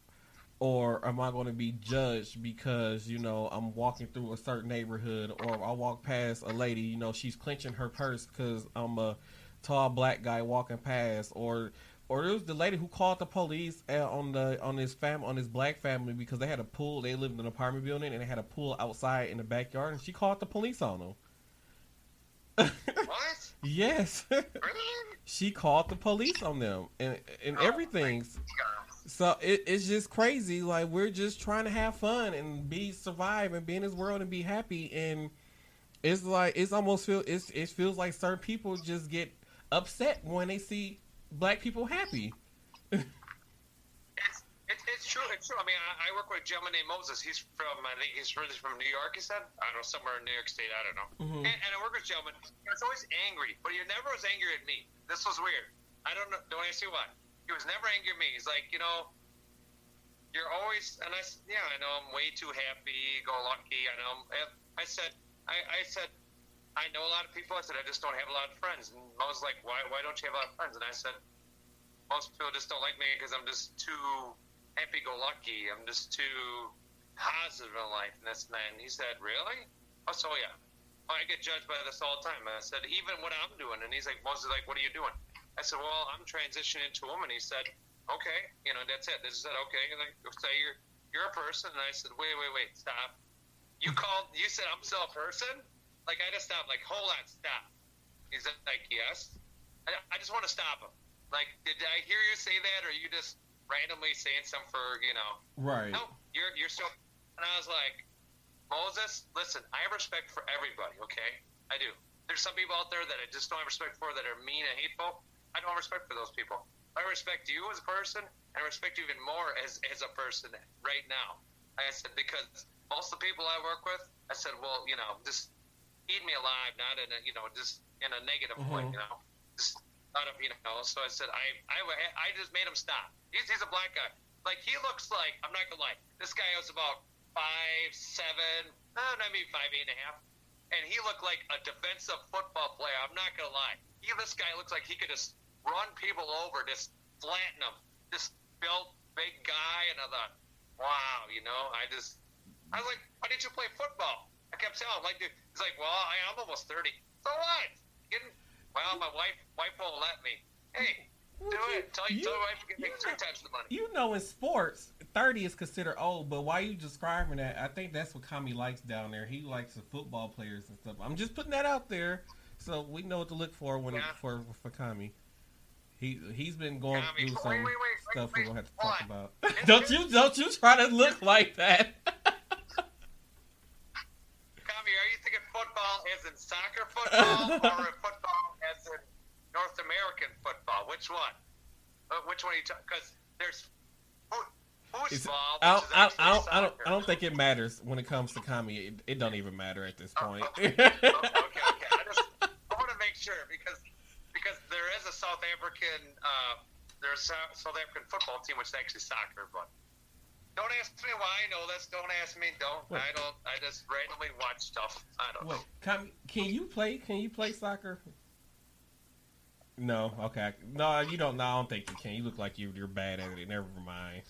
D: Or am I going to be judged because, you know, I'm walking through a certain neighborhood, or I walk past a lady, you know, she's clenching her purse because I'm a tall black guy walking past, or it was the lady who called the police on his black family because they had a pool. They lived in an apartment building and they had a pool outside in the backyard, and she called the police on them.
C: What?
D: Yes.
C: Really?
D: She called the police on them and everything. So it's just crazy. Like, we're just trying to have fun and survive and be in this world and be happy. And it's like, it feels like certain people just get upset when they see black people happy.
C: It's true. It's true. I mean, I work with a gentleman named Moses. I think he's really from New York, he said. I don't know, somewhere in New York State. I don't know. Mm-hmm. And I work with a gentleman. He was always angry, but he never was angry at me. This was weird. I don't know. Don't ask me why. He was never angry at me. He's like, you know, you're always, and I said, yeah, I know I'm way too happy, go lucky. I know. I said, I know a lot of people. I said, I just don't have a lot of friends. And I was like, why don't you have a lot of friends? And I said, most people just don't like me because I'm just too happy-go-lucky. I'm just too positive in life. And this and that. And he said, really? Oh, so yeah. I get judged by this all the time. And I said, even what I'm doing. And he's like, Moses, like, what are you doing? I said, well, I'm transitioning to him. And he said, okay, you know, that's it. They said, okay. And I say, you're a person. And I said, wait, stop. You said I'm still a person? Like, I just stopped. Like, hold on, stop. He's like, yes. I just want to stop him. Like, did I hear you say that, or you just randomly saying something for, you know?
D: Right.
C: No, you're still. And I was like, Moses, listen, I have respect for everybody, okay? I do. There's some people out there that I just don't have respect for, that are mean and hateful. I don't have respect for those people. I respect you as a person, and I respect you even more as a person right now. I said, because most of the people I work with, I said, well, you know, just eat me alive, not in a, you know, just in a negative way, you know? Just out of, you know, so I said, I just made him stop. He's a black guy. Like, he looks like, I'm not gonna lie, this guy was about 5'7", maybe 5'8.5", and he looked like a defensive football player. I'm not gonna lie. This guy looks like he could just run people over, just flatten them. This built big guy, and I thought, wow, you know, I was like, why didn't you play football? I kept telling him, like, dude, he's like, well, I'm almost 30. So what? Well, my wife won't let me. Hey, do it. Tell your wife you can make 3 times the money.
D: You know, in sports, 30 is considered old, but why you describing that? I think that's what Kami likes down there. He likes the football players and stuff. I'm just putting that out there so we know what to look for for Kami. He's been going through some stuff we're gonna have to talk about. Don't you try to look like that.
C: Are you thinking football as in soccer football, or football as in North American football? Which one? Which one are you talking? Because there's foosball.
D: I don't think it matters when it comes to Kami. It don't even matter at this point.
C: Okay. I want to make sure because there is a South African South African football team which is actually soccer, but. Don't ask me why I know this. Don't ask me. Wait. I just randomly watch stuff. I don't know.
D: Can you play soccer? No. Okay. No, you don't. No, I don't think you can. You look like you're bad at it. Never mind.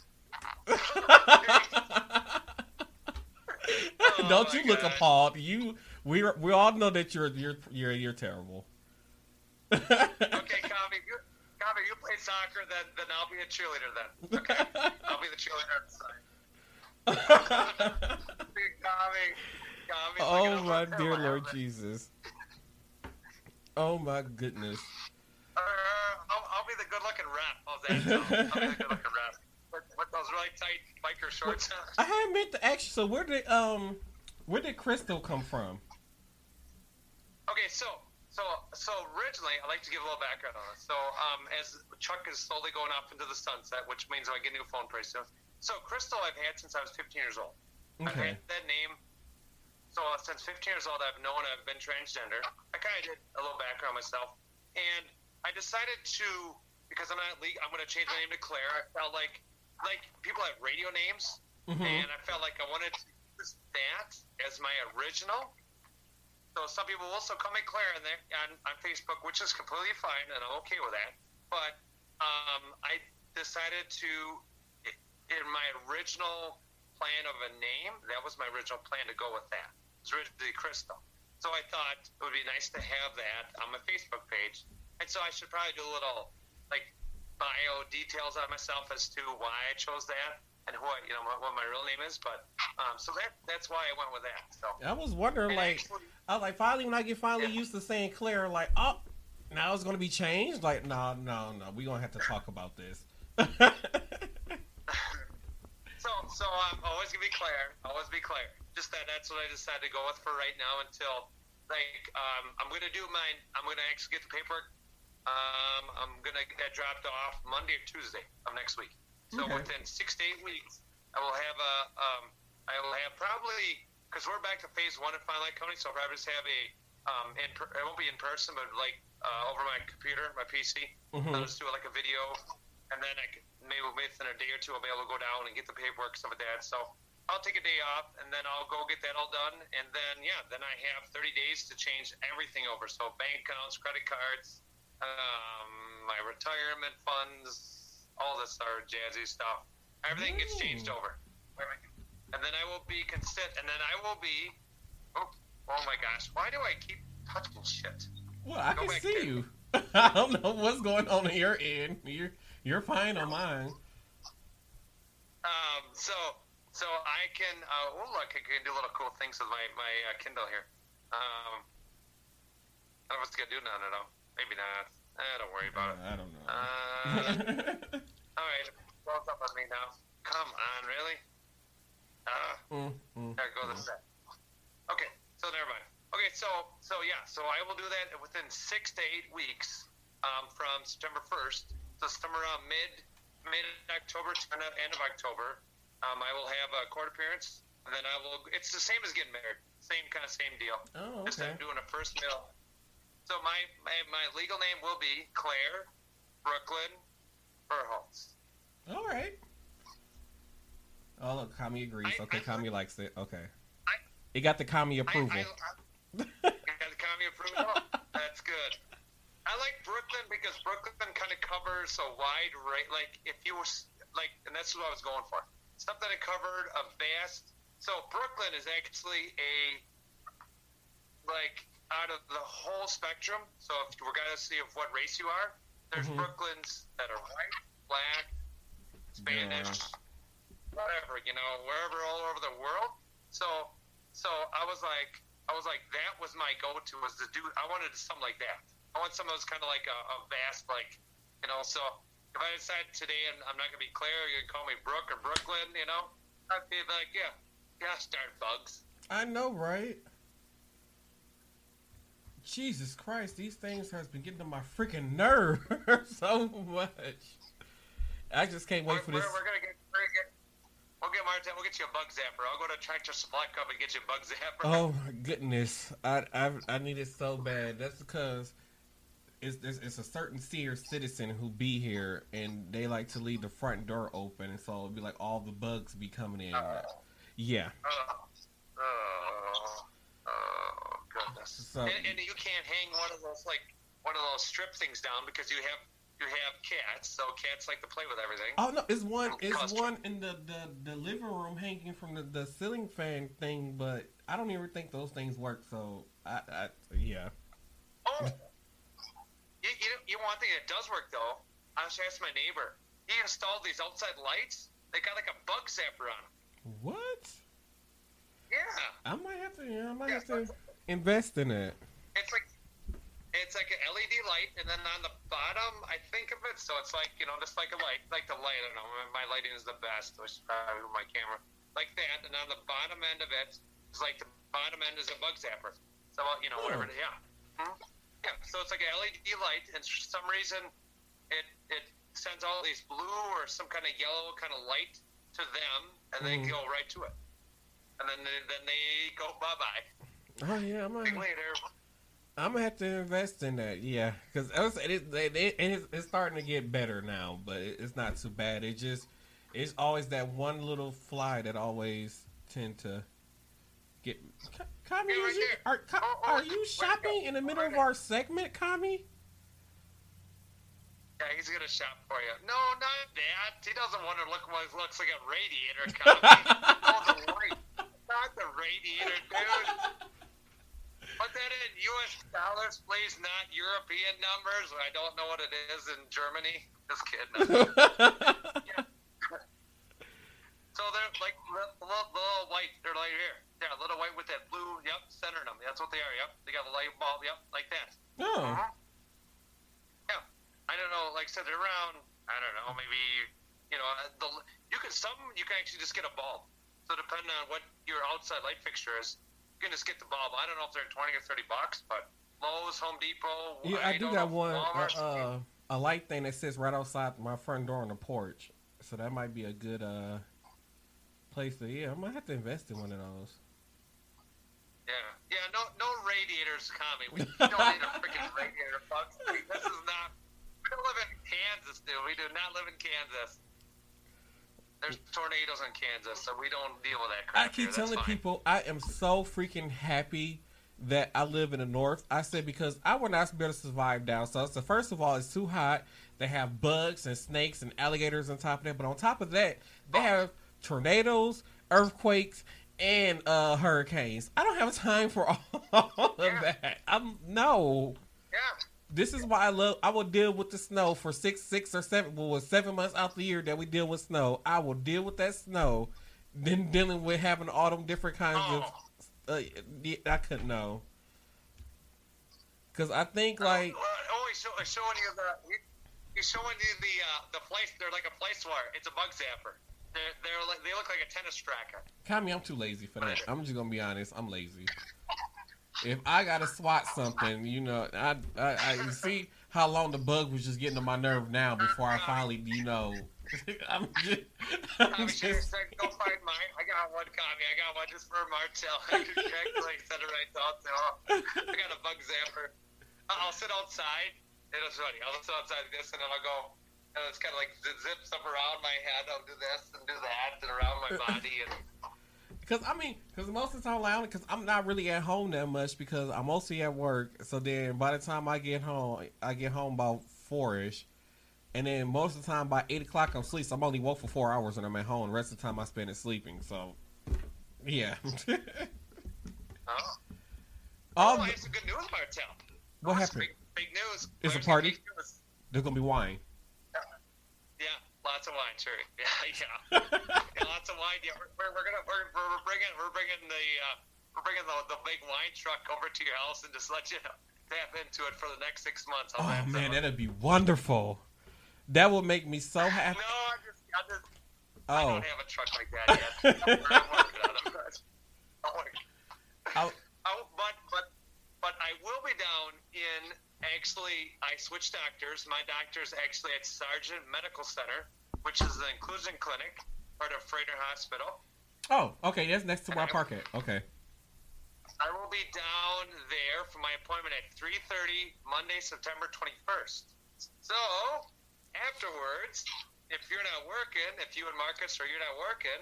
D: Don't you look appalled? We all know that you're terrible.
C: Okay, Kami. Gabby, you play soccer, then I'll be a cheerleader then. Okay? I'll be the cheerleader on the side.
D: Oh, my dear Lord Jesus. Oh, my goodness.
C: I'll be the good-looking rep. How's that sound? I'll be the good-looking rep. With those really tight biker shorts.
D: I hadn't meant to ask you, so where did Crystal come from?
C: Okay, so originally, I like to give a little background on it. So, as Chuck is slowly going off into the sunset, which means I get a new phone pretty soon. So, Crystal I've had since I was 15 years old. Okay. I've had that name. So, since 15 years old, I've known I've been transgender. I kind of did a little background myself. And I decided to, because I'm not legal, I'm going to change my name to Claire. I felt like people have radio names, and I felt like I wanted to use that as my original. So some people will still call me Claire on Facebook, which is completely fine, and I'm okay with that. But I decided to, in my original plan of a name, that was my original plan to go with that. It was originally Crystal. So I thought it would be nice to have that on my Facebook page. And so I should probably do a little, bio details on myself as to why I chose that and who what my real name is. But so that's why I went with that. So
D: I was wondering, finally when I get used to saying Claire, now it's gonna be changed. No, we're gonna have to talk about this.
C: So I'm always gonna be Claire. Always be Claire. Just that's what I decided to go with for right now until I'm gonna do mine. I'm gonna actually get the paperwork. I'm going to get dropped off Monday or Tuesday of next week. So within 6 to 8 weeks, I will have probably, because we're back to phase 1 at Fine Light Company, so I'll probably just have it won't be in person, but over my computer, my PC. I'll just do a video, and then maybe within a day or two, I'll be able to go down and get the paperwork, stuff like that. So I'll take a day off, and then I'll go get that all done, and then I have 30 days to change everything over. So bank accounts, credit cards, my retirement funds, all this other jazzy stuff. Everything gets changed over. And then I will be oh my gosh, why do I keep touching shit?
D: Well, I can see you. I don't know what's going on your end. You're fine on mine.
C: So I can, look, I can do little cool things with my Kindle here. I don't know what's going to do now, no. Maybe not. Don't worry about it.
D: I don't know.
C: All right. Close up on me now. Come on, really? There goes the set. Okay, so never mind. Okay, so I will do that within 6 to 8 weeks from September 1st. So somewhere around mid-October to end of October, I will have a court appearance, and then it's the same as getting married. Same deal.
D: Oh, okay.
C: Just I'm doing a first meal. So my legal name will be Claire Brooklyn Berholtz.
D: All right. Oh, look, Kami agrees. Kami likes it. Okay. It got the Kami approval.
C: Got the Kami approval? That's good. I like Brooklyn because Brooklyn kind of covers a wide range. If you were, and that's what I was going for. Something that covered a vast. So Brooklyn is actually out of the whole spectrum. So if we're going to see of what race you are, there's Brooklyns that are white, black, Spanish, whatever, wherever, all over the world. So I was like, that was my go-to, was to do, I wanted something like that. I want something that was kind of like a vast, so if I decide today and I'm not going to be Claire, you're going to call me Brooke or Brooklyn, I'd be like, yeah, start bugs.
D: I know, right? Jesus Christ, these things has been getting on my freaking nerve so much. I just can't wait for this.
C: We'll get Martin. We'll get you a bug zapper. I'll go to Tractor Supply Company and get you a bug zapper.
D: Oh my goodness, I need it so bad. That's because it's a certain senior citizen who be here and they like to leave the front door open, and so it'll be like all the bugs be coming in. Yeah.
C: Goodness. So, and you can't hang one of those strip things down because you have cats, so cats like to play with everything.
D: Oh no, it's one in the living room hanging from the ceiling fan thing, but I don't even think those things work. So yeah.
C: Oh, you want thing that does work though I should ask my neighbor. He installed these outside lights. They got like a bug zapper on them.
D: What?
C: Yeah.
D: I might have to invest in it.
C: It's like an LED light, and then on the bottom, I think of it, so it's like, just like a light, like the light. I don't know, my lighting is the best, which is probably with my camera, like that. And on the bottom end of it is like the bottom end is a bug zapper. So whatever. Yeah. Mm-hmm. Yeah. So it's like an LED light, and for some reason, it sends all these blue or some kind of yellow kind of light to them, and they go right to it, and then they go bye-bye.
D: Oh yeah, I'm gonna have to invest in that. Yeah, because it's starting to get better now, but it's not too bad. It's always that one little fly that always tend to get. Kami, are you shopping in the middle of our segment, Kami?
C: Yeah, he's gonna shop for you. No, not that. He doesn't want to look what looks like a radiator, Kami. Not the radiator, dude. Put that in U.S. dollars, please, not European numbers. I don't know what it is in Germany. Just kidding. Yeah. So they're like little white. They're right here. Yeah, little white with that blue. Yep, centering them. That's what they are. Yep, they got a light bulb. Yep, like that.
D: Oh.
C: Yeah, I don't know. Like I said, they're around. I don't know. Maybe you can actually just get a bulb. So depending on what your outside light fixture is. You can just get the bulb. I don't know if they're $20 or $30, but Lowe's, Home Depot.
D: Yeah, I do got one. A light thing that sits right outside my front door on the porch. So that might be a good place to. Yeah, I might have to invest in one of those.
C: Yeah. No radiators, Kami. We don't need a freaking radiator, folks. This is not. We don't live in Kansas, dude. We do not live in Kansas. There's tornadoes in Kansas, so we don't deal with that crap.
D: I keep telling people I am so freaking happy that I live in the north. I said because I would not be able to survive down south. So first of all, it's too hot. They have bugs and snakes and alligators on top of that. But on top of that, they have tornadoes, earthquakes, and hurricanes. I don't have time for all of that. No.
C: Yeah.
D: This is why I will deal with the snow for 6 or 7 months out the year that we deal with snow. I will deal with that snow, then dealing with having all them different kinds of. I couldn't know. Because I think like.
C: He's showing you the place. They're like a place wire. It's a bug zapper. They look like a tennis tracker.
D: Kami, I'm too lazy for that. I'm just gonna be honest. I'm lazy. If I gotta swat something, I see how long the bug was just getting on my nerve now before I finally, I'm just.
C: Go find mine. I got one, Kami. I got one just for Martel. I said it right thought so. I got a bug zapper. I'll sit outside. It's funny. I'll sit outside like this, and then I'll go. And it's kind of like zips up around my head. I'll do this and do that, and around my body and.
D: Because most of the time, because I'm not really at home that much because I'm mostly at work. So then by the time I get home about 4-ish. And then most of the time by 8 o'clock I'm asleep. So I'm only woke for 4 hours when I'm at home. The rest of the time I spend it sleeping. So, yeah.
C: I have some good news, Martel.
D: What happened?
C: Big news.
D: It's a party? There's going to be wine.
C: Yeah. Lots of wine, sure. Yeah. Lots of wine. Yeah, we're bringing the big wine truck over to your house and just let you tap into it for the next 6 months.
D: Oh man, that'd be wonderful. That would make me so happy.
C: No, I don't have a truck like that yet. I'm working on it. But I will be down in. Actually, I switched doctors. My doctor's actually at Sargent Medical Center, which is the inclusion clinic, part of Freighter Hospital.
D: Oh, okay. That's next to where I park at. Okay.
C: I will be down there for my appointment at 3:30 Monday, September 21st. So, afterwards, if you're not working, if you and Marcus or you're not working,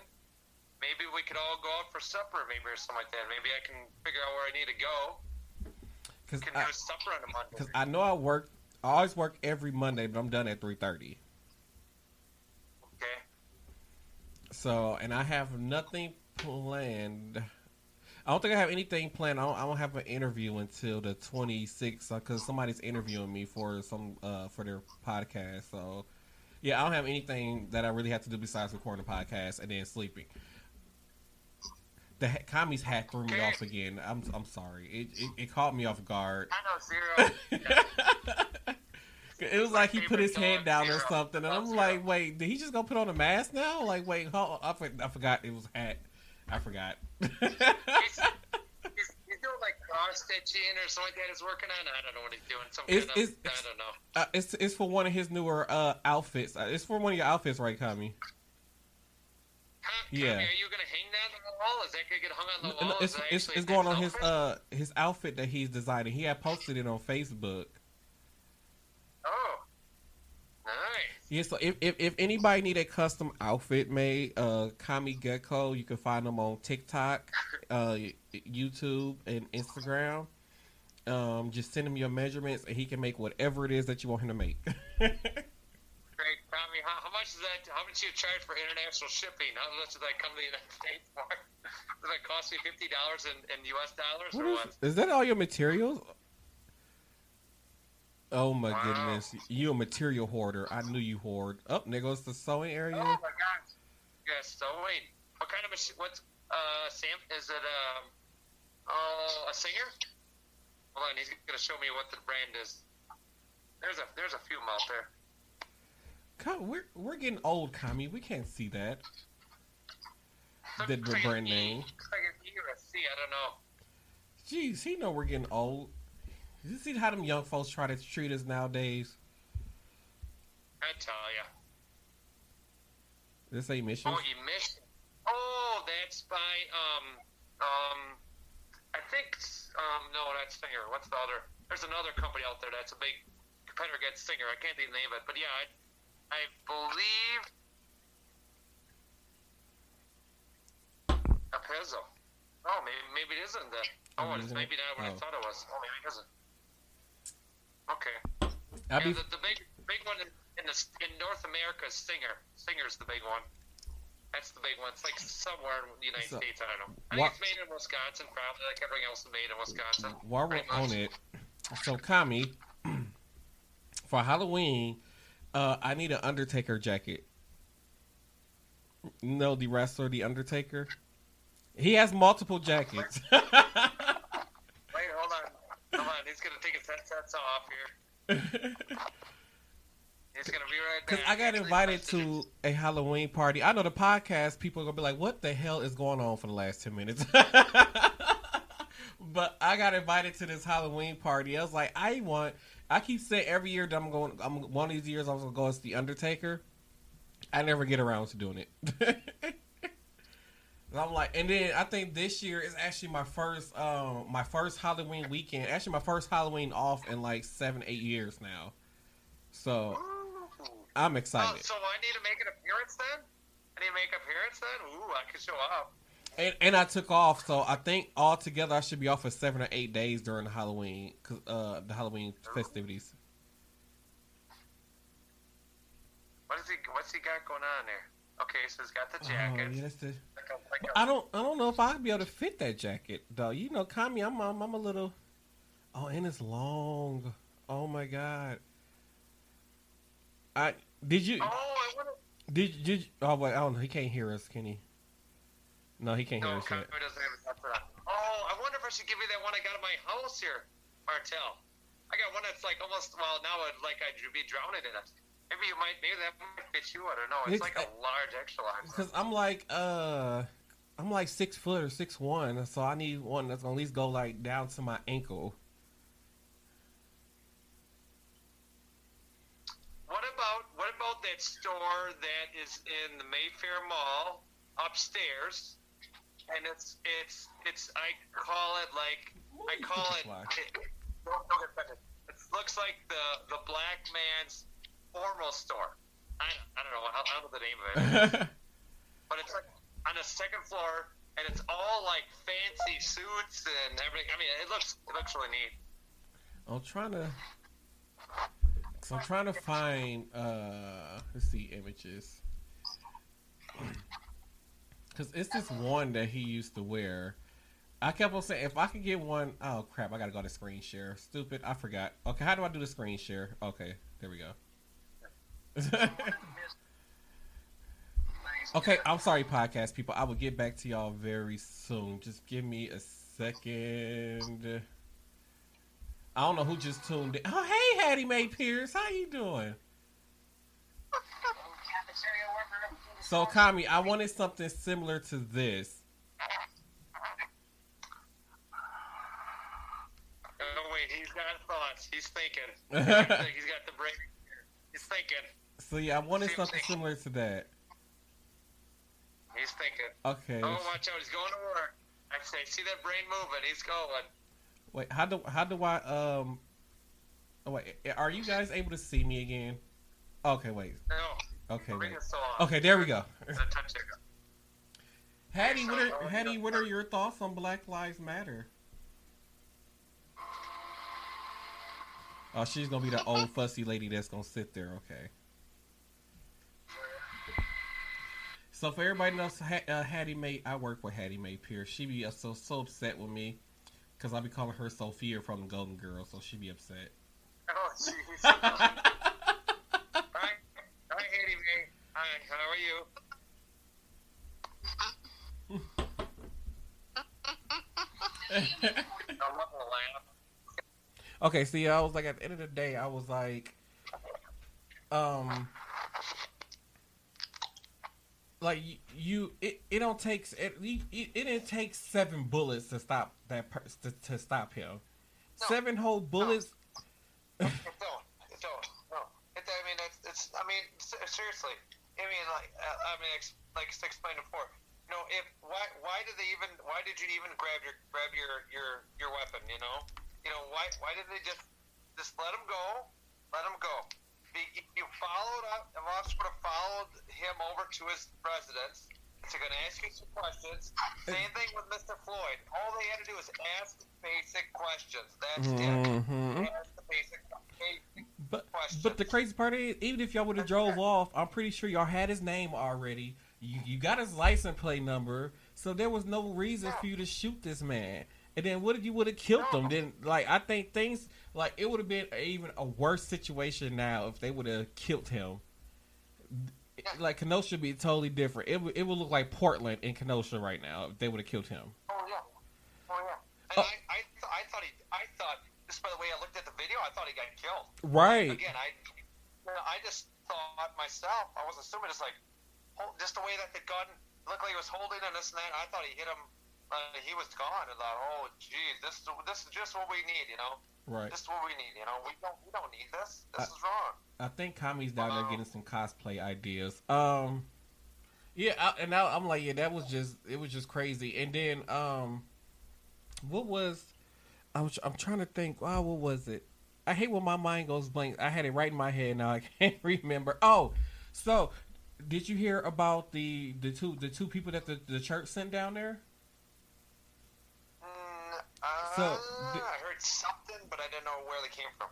C: maybe we could all go out for supper, maybe or something like that. Maybe I can figure out where I need to go. Can do supper on a Monday.
D: Because I know I always work every Monday, but I'm done at 3:30.
C: Okay.
D: So, and I have nothing planned. I don't think I have anything planned. I don't have an interview until the 26th because somebody's interviewing me for for their podcast. So yeah, I don't have anything that I really have to do besides recording a podcast and then sleeping. The Kami's hat threw me off again. I'm sorry. It caught me off guard.
C: I know, Zero.
D: It was like he put his head down or something, and I'm like, wait, did he just go put on a mask now? Like, wait, I forgot it was a hat. I forgot.
C: He's doing like cross stitching or something like that. He's working on. I don't know what he's doing. I don't know.
D: It's for one of his newer outfits. It's for one of your outfits, right, Kami?
C: Yeah. Are you gonna hang that on the wall? Is that gonna get hung on the wall?
D: No, it's going on his outfit that he's designing. He had posted it on Facebook.
C: Oh, nice.
D: Yeah, so if anybody need a custom outfit made, Kami Gecko, you can find them on TikTok, YouTube, and Instagram. Just send him your measurements, and he can make whatever it is that you want him to make.
C: Great, Kami. How much is that? How much do you charge for international shipping? How much does that come to the United States for? Does that cost you $50 in U.S. dollars or what?
D: Is that all your materials? Oh my goodness, you a material hoarder. I knew you hoard. Oh, there goes the sewing area.
C: Oh my gosh. Yeah, sewing. What kind of machine? What's Sam? Is it a singer? Hold on, he's gonna show me what the brand is. There's a few out there.
D: We're getting old, Kami. We can't see that. The brand name.
C: Looks like an E or a C. I don't know.
D: Jeez, he know we're getting old. You see how them young folks try to treat us nowadays?
C: I tell ya.
D: This ain't Emissions?
C: Oh, Emissions. Oh, that's by I think no, that's Singer. What's the other? There's another company out there that's a big competitor against Singer. I can't think of the name of it, but yeah, I believe a Pezzo. Oh, maybe it isn't that. Oh, it's maybe not what I thought it was. Oh, maybe it isn't. Okay. The big one in North America is Singer. Singer's the big one. That's the big one. It's like somewhere in the United States. I don't know. I think it's made in Wisconsin, probably. Like everything else is made in Wisconsin.
D: While we're on it, so Kami, for Halloween, I need an Undertaker jacket. You know the wrestler, the Undertaker. He has multiple jackets.
C: Wait, hold on. He's gonna take his headsets off here. He's gonna be right back.
D: Because I got invited to a Halloween party. I know the podcast people are gonna be like, "What the hell is going on for the last 10 minutes?" But I got invited to this Halloween party. I was like, I keep saying every year that I'm one of these years I was gonna go as the Undertaker. I never get around to doing it. And I'm like, and then I think this year is actually my first Halloween weekend. Actually, my first Halloween off in like 7-8 years now. So I'm excited.
C: So I need to make an appearance then? Ooh, I can show up.
D: And I took off, so I think altogether I should be off for 7 or 8 days during the Halloween festivities.
C: What's he got going on there? Okay, so he's got the jacket.
D: Oh, yeah, I don't know if I'll be able to fit that jacket though. You know, Kami, I'm a little. Oh, and it's long. Oh my God. Did you? Did oh wait, I don't know. He can't hear us, can he? No, he can't hear us yet.
C: Oh, I wonder if I should give you that one I got in my house here, Martel. I got one that's like almost now I'd be drowning in it. Maybe that might fit you. I don't know. It's like a large extra large.
D: Because I'm like 6 foot or 6'1", so I need one that's gonna at least go like down to my ankle.
C: What about that store that is in the Mayfair Mall upstairs? And it's I call it. It looks like the black man's formal store. I don't know the name of it. But it's like on the second floor, and it's all like fancy suits and everything. I mean, it looks really neat.
D: I'm trying to find let's see images. Because it's this one that he used to wear. I kept on saying, if I could get one, oh crap, I gotta go to screen share. Stupid, I forgot. Okay, how do I do the screen share? Okay, there we go. Okay, I'm sorry, podcast people. I will get back to y'all very soon. Just give me a second. I don't know who just tuned in. Oh, hey, Hattie Mae Pierce. How you doing? So, Kami, I wanted something similar to this.
C: Oh, wait, he's got thoughts. He's thinking. He's got the brain. He's thinking.
D: So, yeah, I wanted something similar to that.
C: He's thinking.
D: Okay.
C: Oh, watch out. He's going to work. I say, see that brain moving. He's going.
D: Wait, how do I, oh, wait, are you guys able to see me again? Okay, wait.
C: No.
D: Okay, wait. Okay, there we go. Hattie, what are your thoughts on Black Lives Matter? Oh, she's gonna be the old fussy lady that's gonna sit there. Okay. So for everybody knows, Hattie Mae, I work with Hattie Mae Pierce. She be so upset with me because I be calling her Sophia from the Golden Girls, so she be upset.
C: Oh, jeez. Hi, Hattie Mae. Hi, how are you? I love the laugh.
D: Okay, see, I was like, at the end of the day, I was like, like it don't take it didn't take 7 bullets to stop that to stop him. No. 7 whole bullets.
C: It don't. No. I mean, seriously. I mean, like I explained before. You know, why did you even grab your weapon? You know, why did they just let him go? Let him go. You followed up. An officer would have followed him over to his residence. They're going to ask you some questions. Same thing with Mr. Floyd. All they had to do was ask basic questions. That's it. Ask the basic questions.
D: But the crazy part is, even if y'all would have drove off, I'm pretty sure y'all had his name already. You got his license plate number, so there was no reason for you to shoot this man. And then what if you would have killed him? Then, like, I think things, like, it would have been even a worse situation now if they would have killed him. Like, Kenosha would be totally different. It would look like Portland in Kenosha right now if they would have killed him.
C: Oh, yeah. And I thought, just by the way I looked at the video, I thought he got killed.
D: Right.
C: Again, I just thought myself, I was assuming just the way that the gun looked like he was holding and this and that, I thought he hit him. He was gone. I thought, oh, geez, this is just what we need, you know.
D: Right.
C: This is what we need, you know. We don't need this. This is wrong.
D: I think Kami's down there getting some cosplay ideas. Yeah, I'm like, yeah, it was just crazy. And then, I'm trying to think. Oh, what was it? I hate when my mind goes blank. I had it right in my head now. I can't remember. Oh, so did you hear about the two people that the church sent down there?
C: I heard something, but I didn't know where they came from.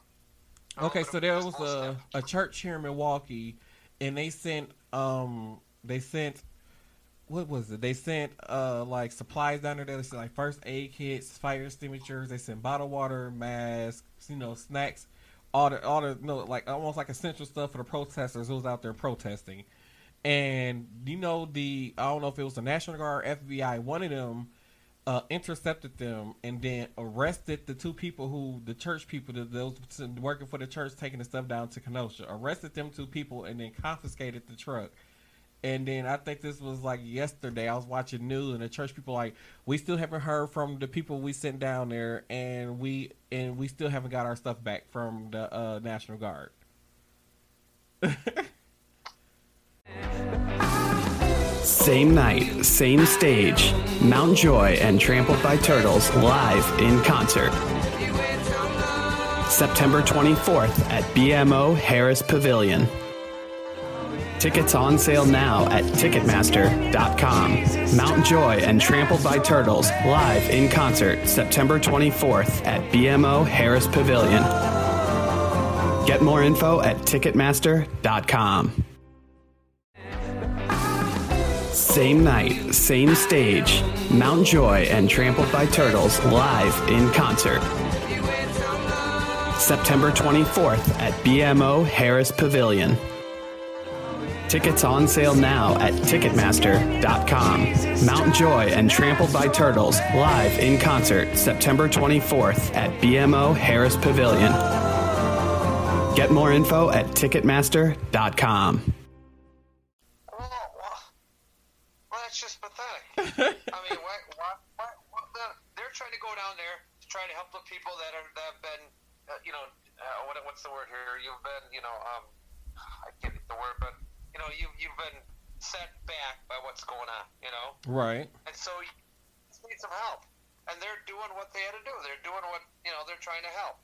D: Okay, so there was a church here in Milwaukee, and they sent what was it? They sent like supplies down there. They sent like first aid kits, fire extinguishers. They sent bottled water, masks, snacks, all the like almost like essential stuff for the protesters who was out there protesting. And I don't know if it was the National Guard or FBI, one of them intercepted them and then arrested the 2 people the church people, those working for the church taking the stuff down to Kenosha, arrested them 2 people and then confiscated the truck. And then I think this was like yesterday, I was watching news and the church people like, we still haven't heard from the people we sent down there, and we still haven't got our stuff back from the National Guard.
F: Same night, same stage. Mount Joy and Trampled by Turtles live in concert. September 24th at BMO Harris Pavilion. Tickets on sale now at Ticketmaster.com. Mount Joy and Trampled by Turtles live in concert September 24th at BMO Harris Pavilion. Get more info at Ticketmaster.com. Same night, same stage. Mount Joy and Trampled by Turtles live in concert. September 24th at BMO Harris Pavilion. Tickets on sale now at Ticketmaster.com. Mount Joy and Trampled by Turtles live in concert September 24th at BMO Harris Pavilion. Get more info at Ticketmaster.com.
C: Well, that's just pathetic. I mean, they're trying to go down there to try to help the people that have been, what's the word here? You've been, I can't get the word, but you've been set back by what's going on,
D: Right.
C: And so you need some help. And they're doing what they had to do. They're doing what, they're trying to help,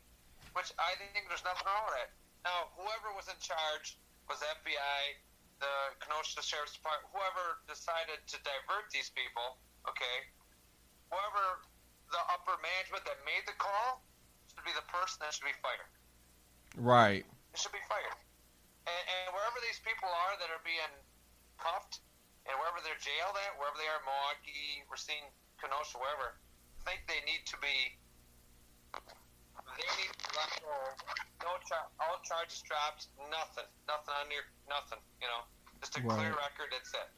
C: which I think there's nothing wrong with that. Now, whoever was in charge was the FBI, the Kenosha Sheriff's Department, whoever decided to divert these people, okay, whoever the upper management that made the call should be the person that should be fired.
D: Right.
C: It should be fired. And wherever these people are that are being cuffed, and wherever they're jailed at, wherever they are, Milwaukee, Racine, Kenosha, wherever, I think they need to be. They need to let go. All charges dropped. Nothing on your nothing. Just a clear record. That's it.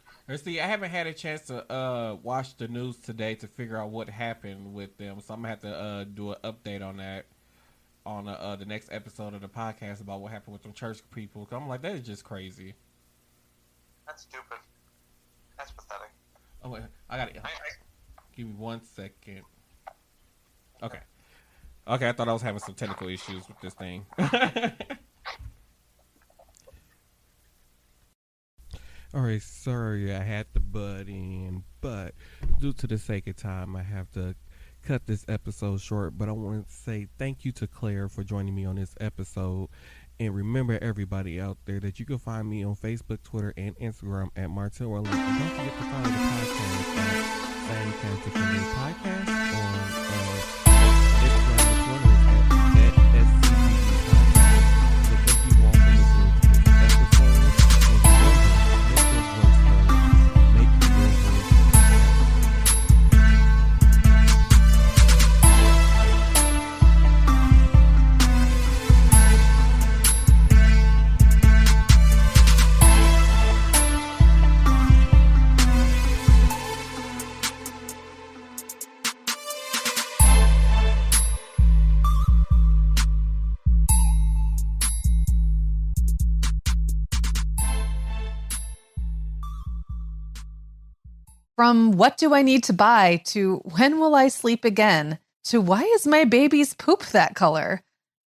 D: See, I haven't had a chance to watch the news today to figure out what happened with them, so I'm gonna have to do an update on that on the next episode of the podcast about what happened with them church people. I'm like, that is just crazy.
C: That's stupid. That's pathetic.
D: Oh wait, I got it. Give me 1 second. Okay, I thought I was having some technical issues with this thing.
B: All right, sorry I had to butt in, but due to the sake of time, I have to cut this episode short. But I want to say thank you to Claire for joining me on this episode. And remember, everybody out there, that you can find me on Facebook, Twitter, and Instagram at Martin Orlando. And don't forget to follow the podcast at Fantastic Sunday Podcast on Instagram and Twitter at SCBD Podcast. So thank you all for listening to this episode. And remember, make your voice heard.
G: From what do I need to buy to when will I sleep again to why is my baby's poop that color?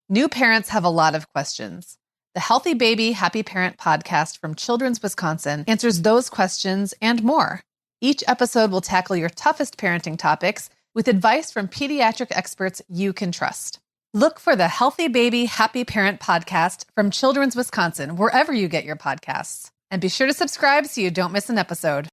G: New parents have a lot of questions. The Healthy Baby, Happy Parent podcast from Children's Wisconsin answers those questions and more. Each episode will tackle your toughest parenting topics with advice from pediatric experts you can trust. Look for the Healthy Baby, Happy Parent podcast from Children's Wisconsin, wherever you get your podcasts. And be sure to subscribe so you don't miss an episode.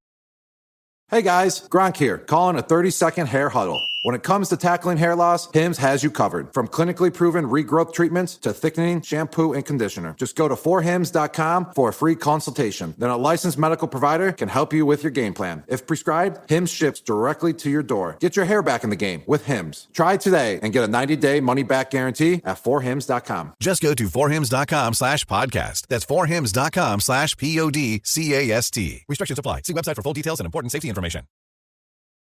H: Hey guys, Gronk here, calling a 30-second hair huddle. When it comes to tackling hair loss, Hims has you covered. From clinically proven regrowth treatments to thickening shampoo and conditioner. Just go to 4hims.com for a free consultation. Then a licensed medical provider can help you with your game plan. If prescribed, Hims ships directly to your door. Get your hair back in the game with Hims. Try today and get a 90-day money-back guarantee at 4hims.com.
I: Just go to 4hims.com/podcast. That's 4hims.com/PODCAST. Restrictions apply. See website for full details and important safety information.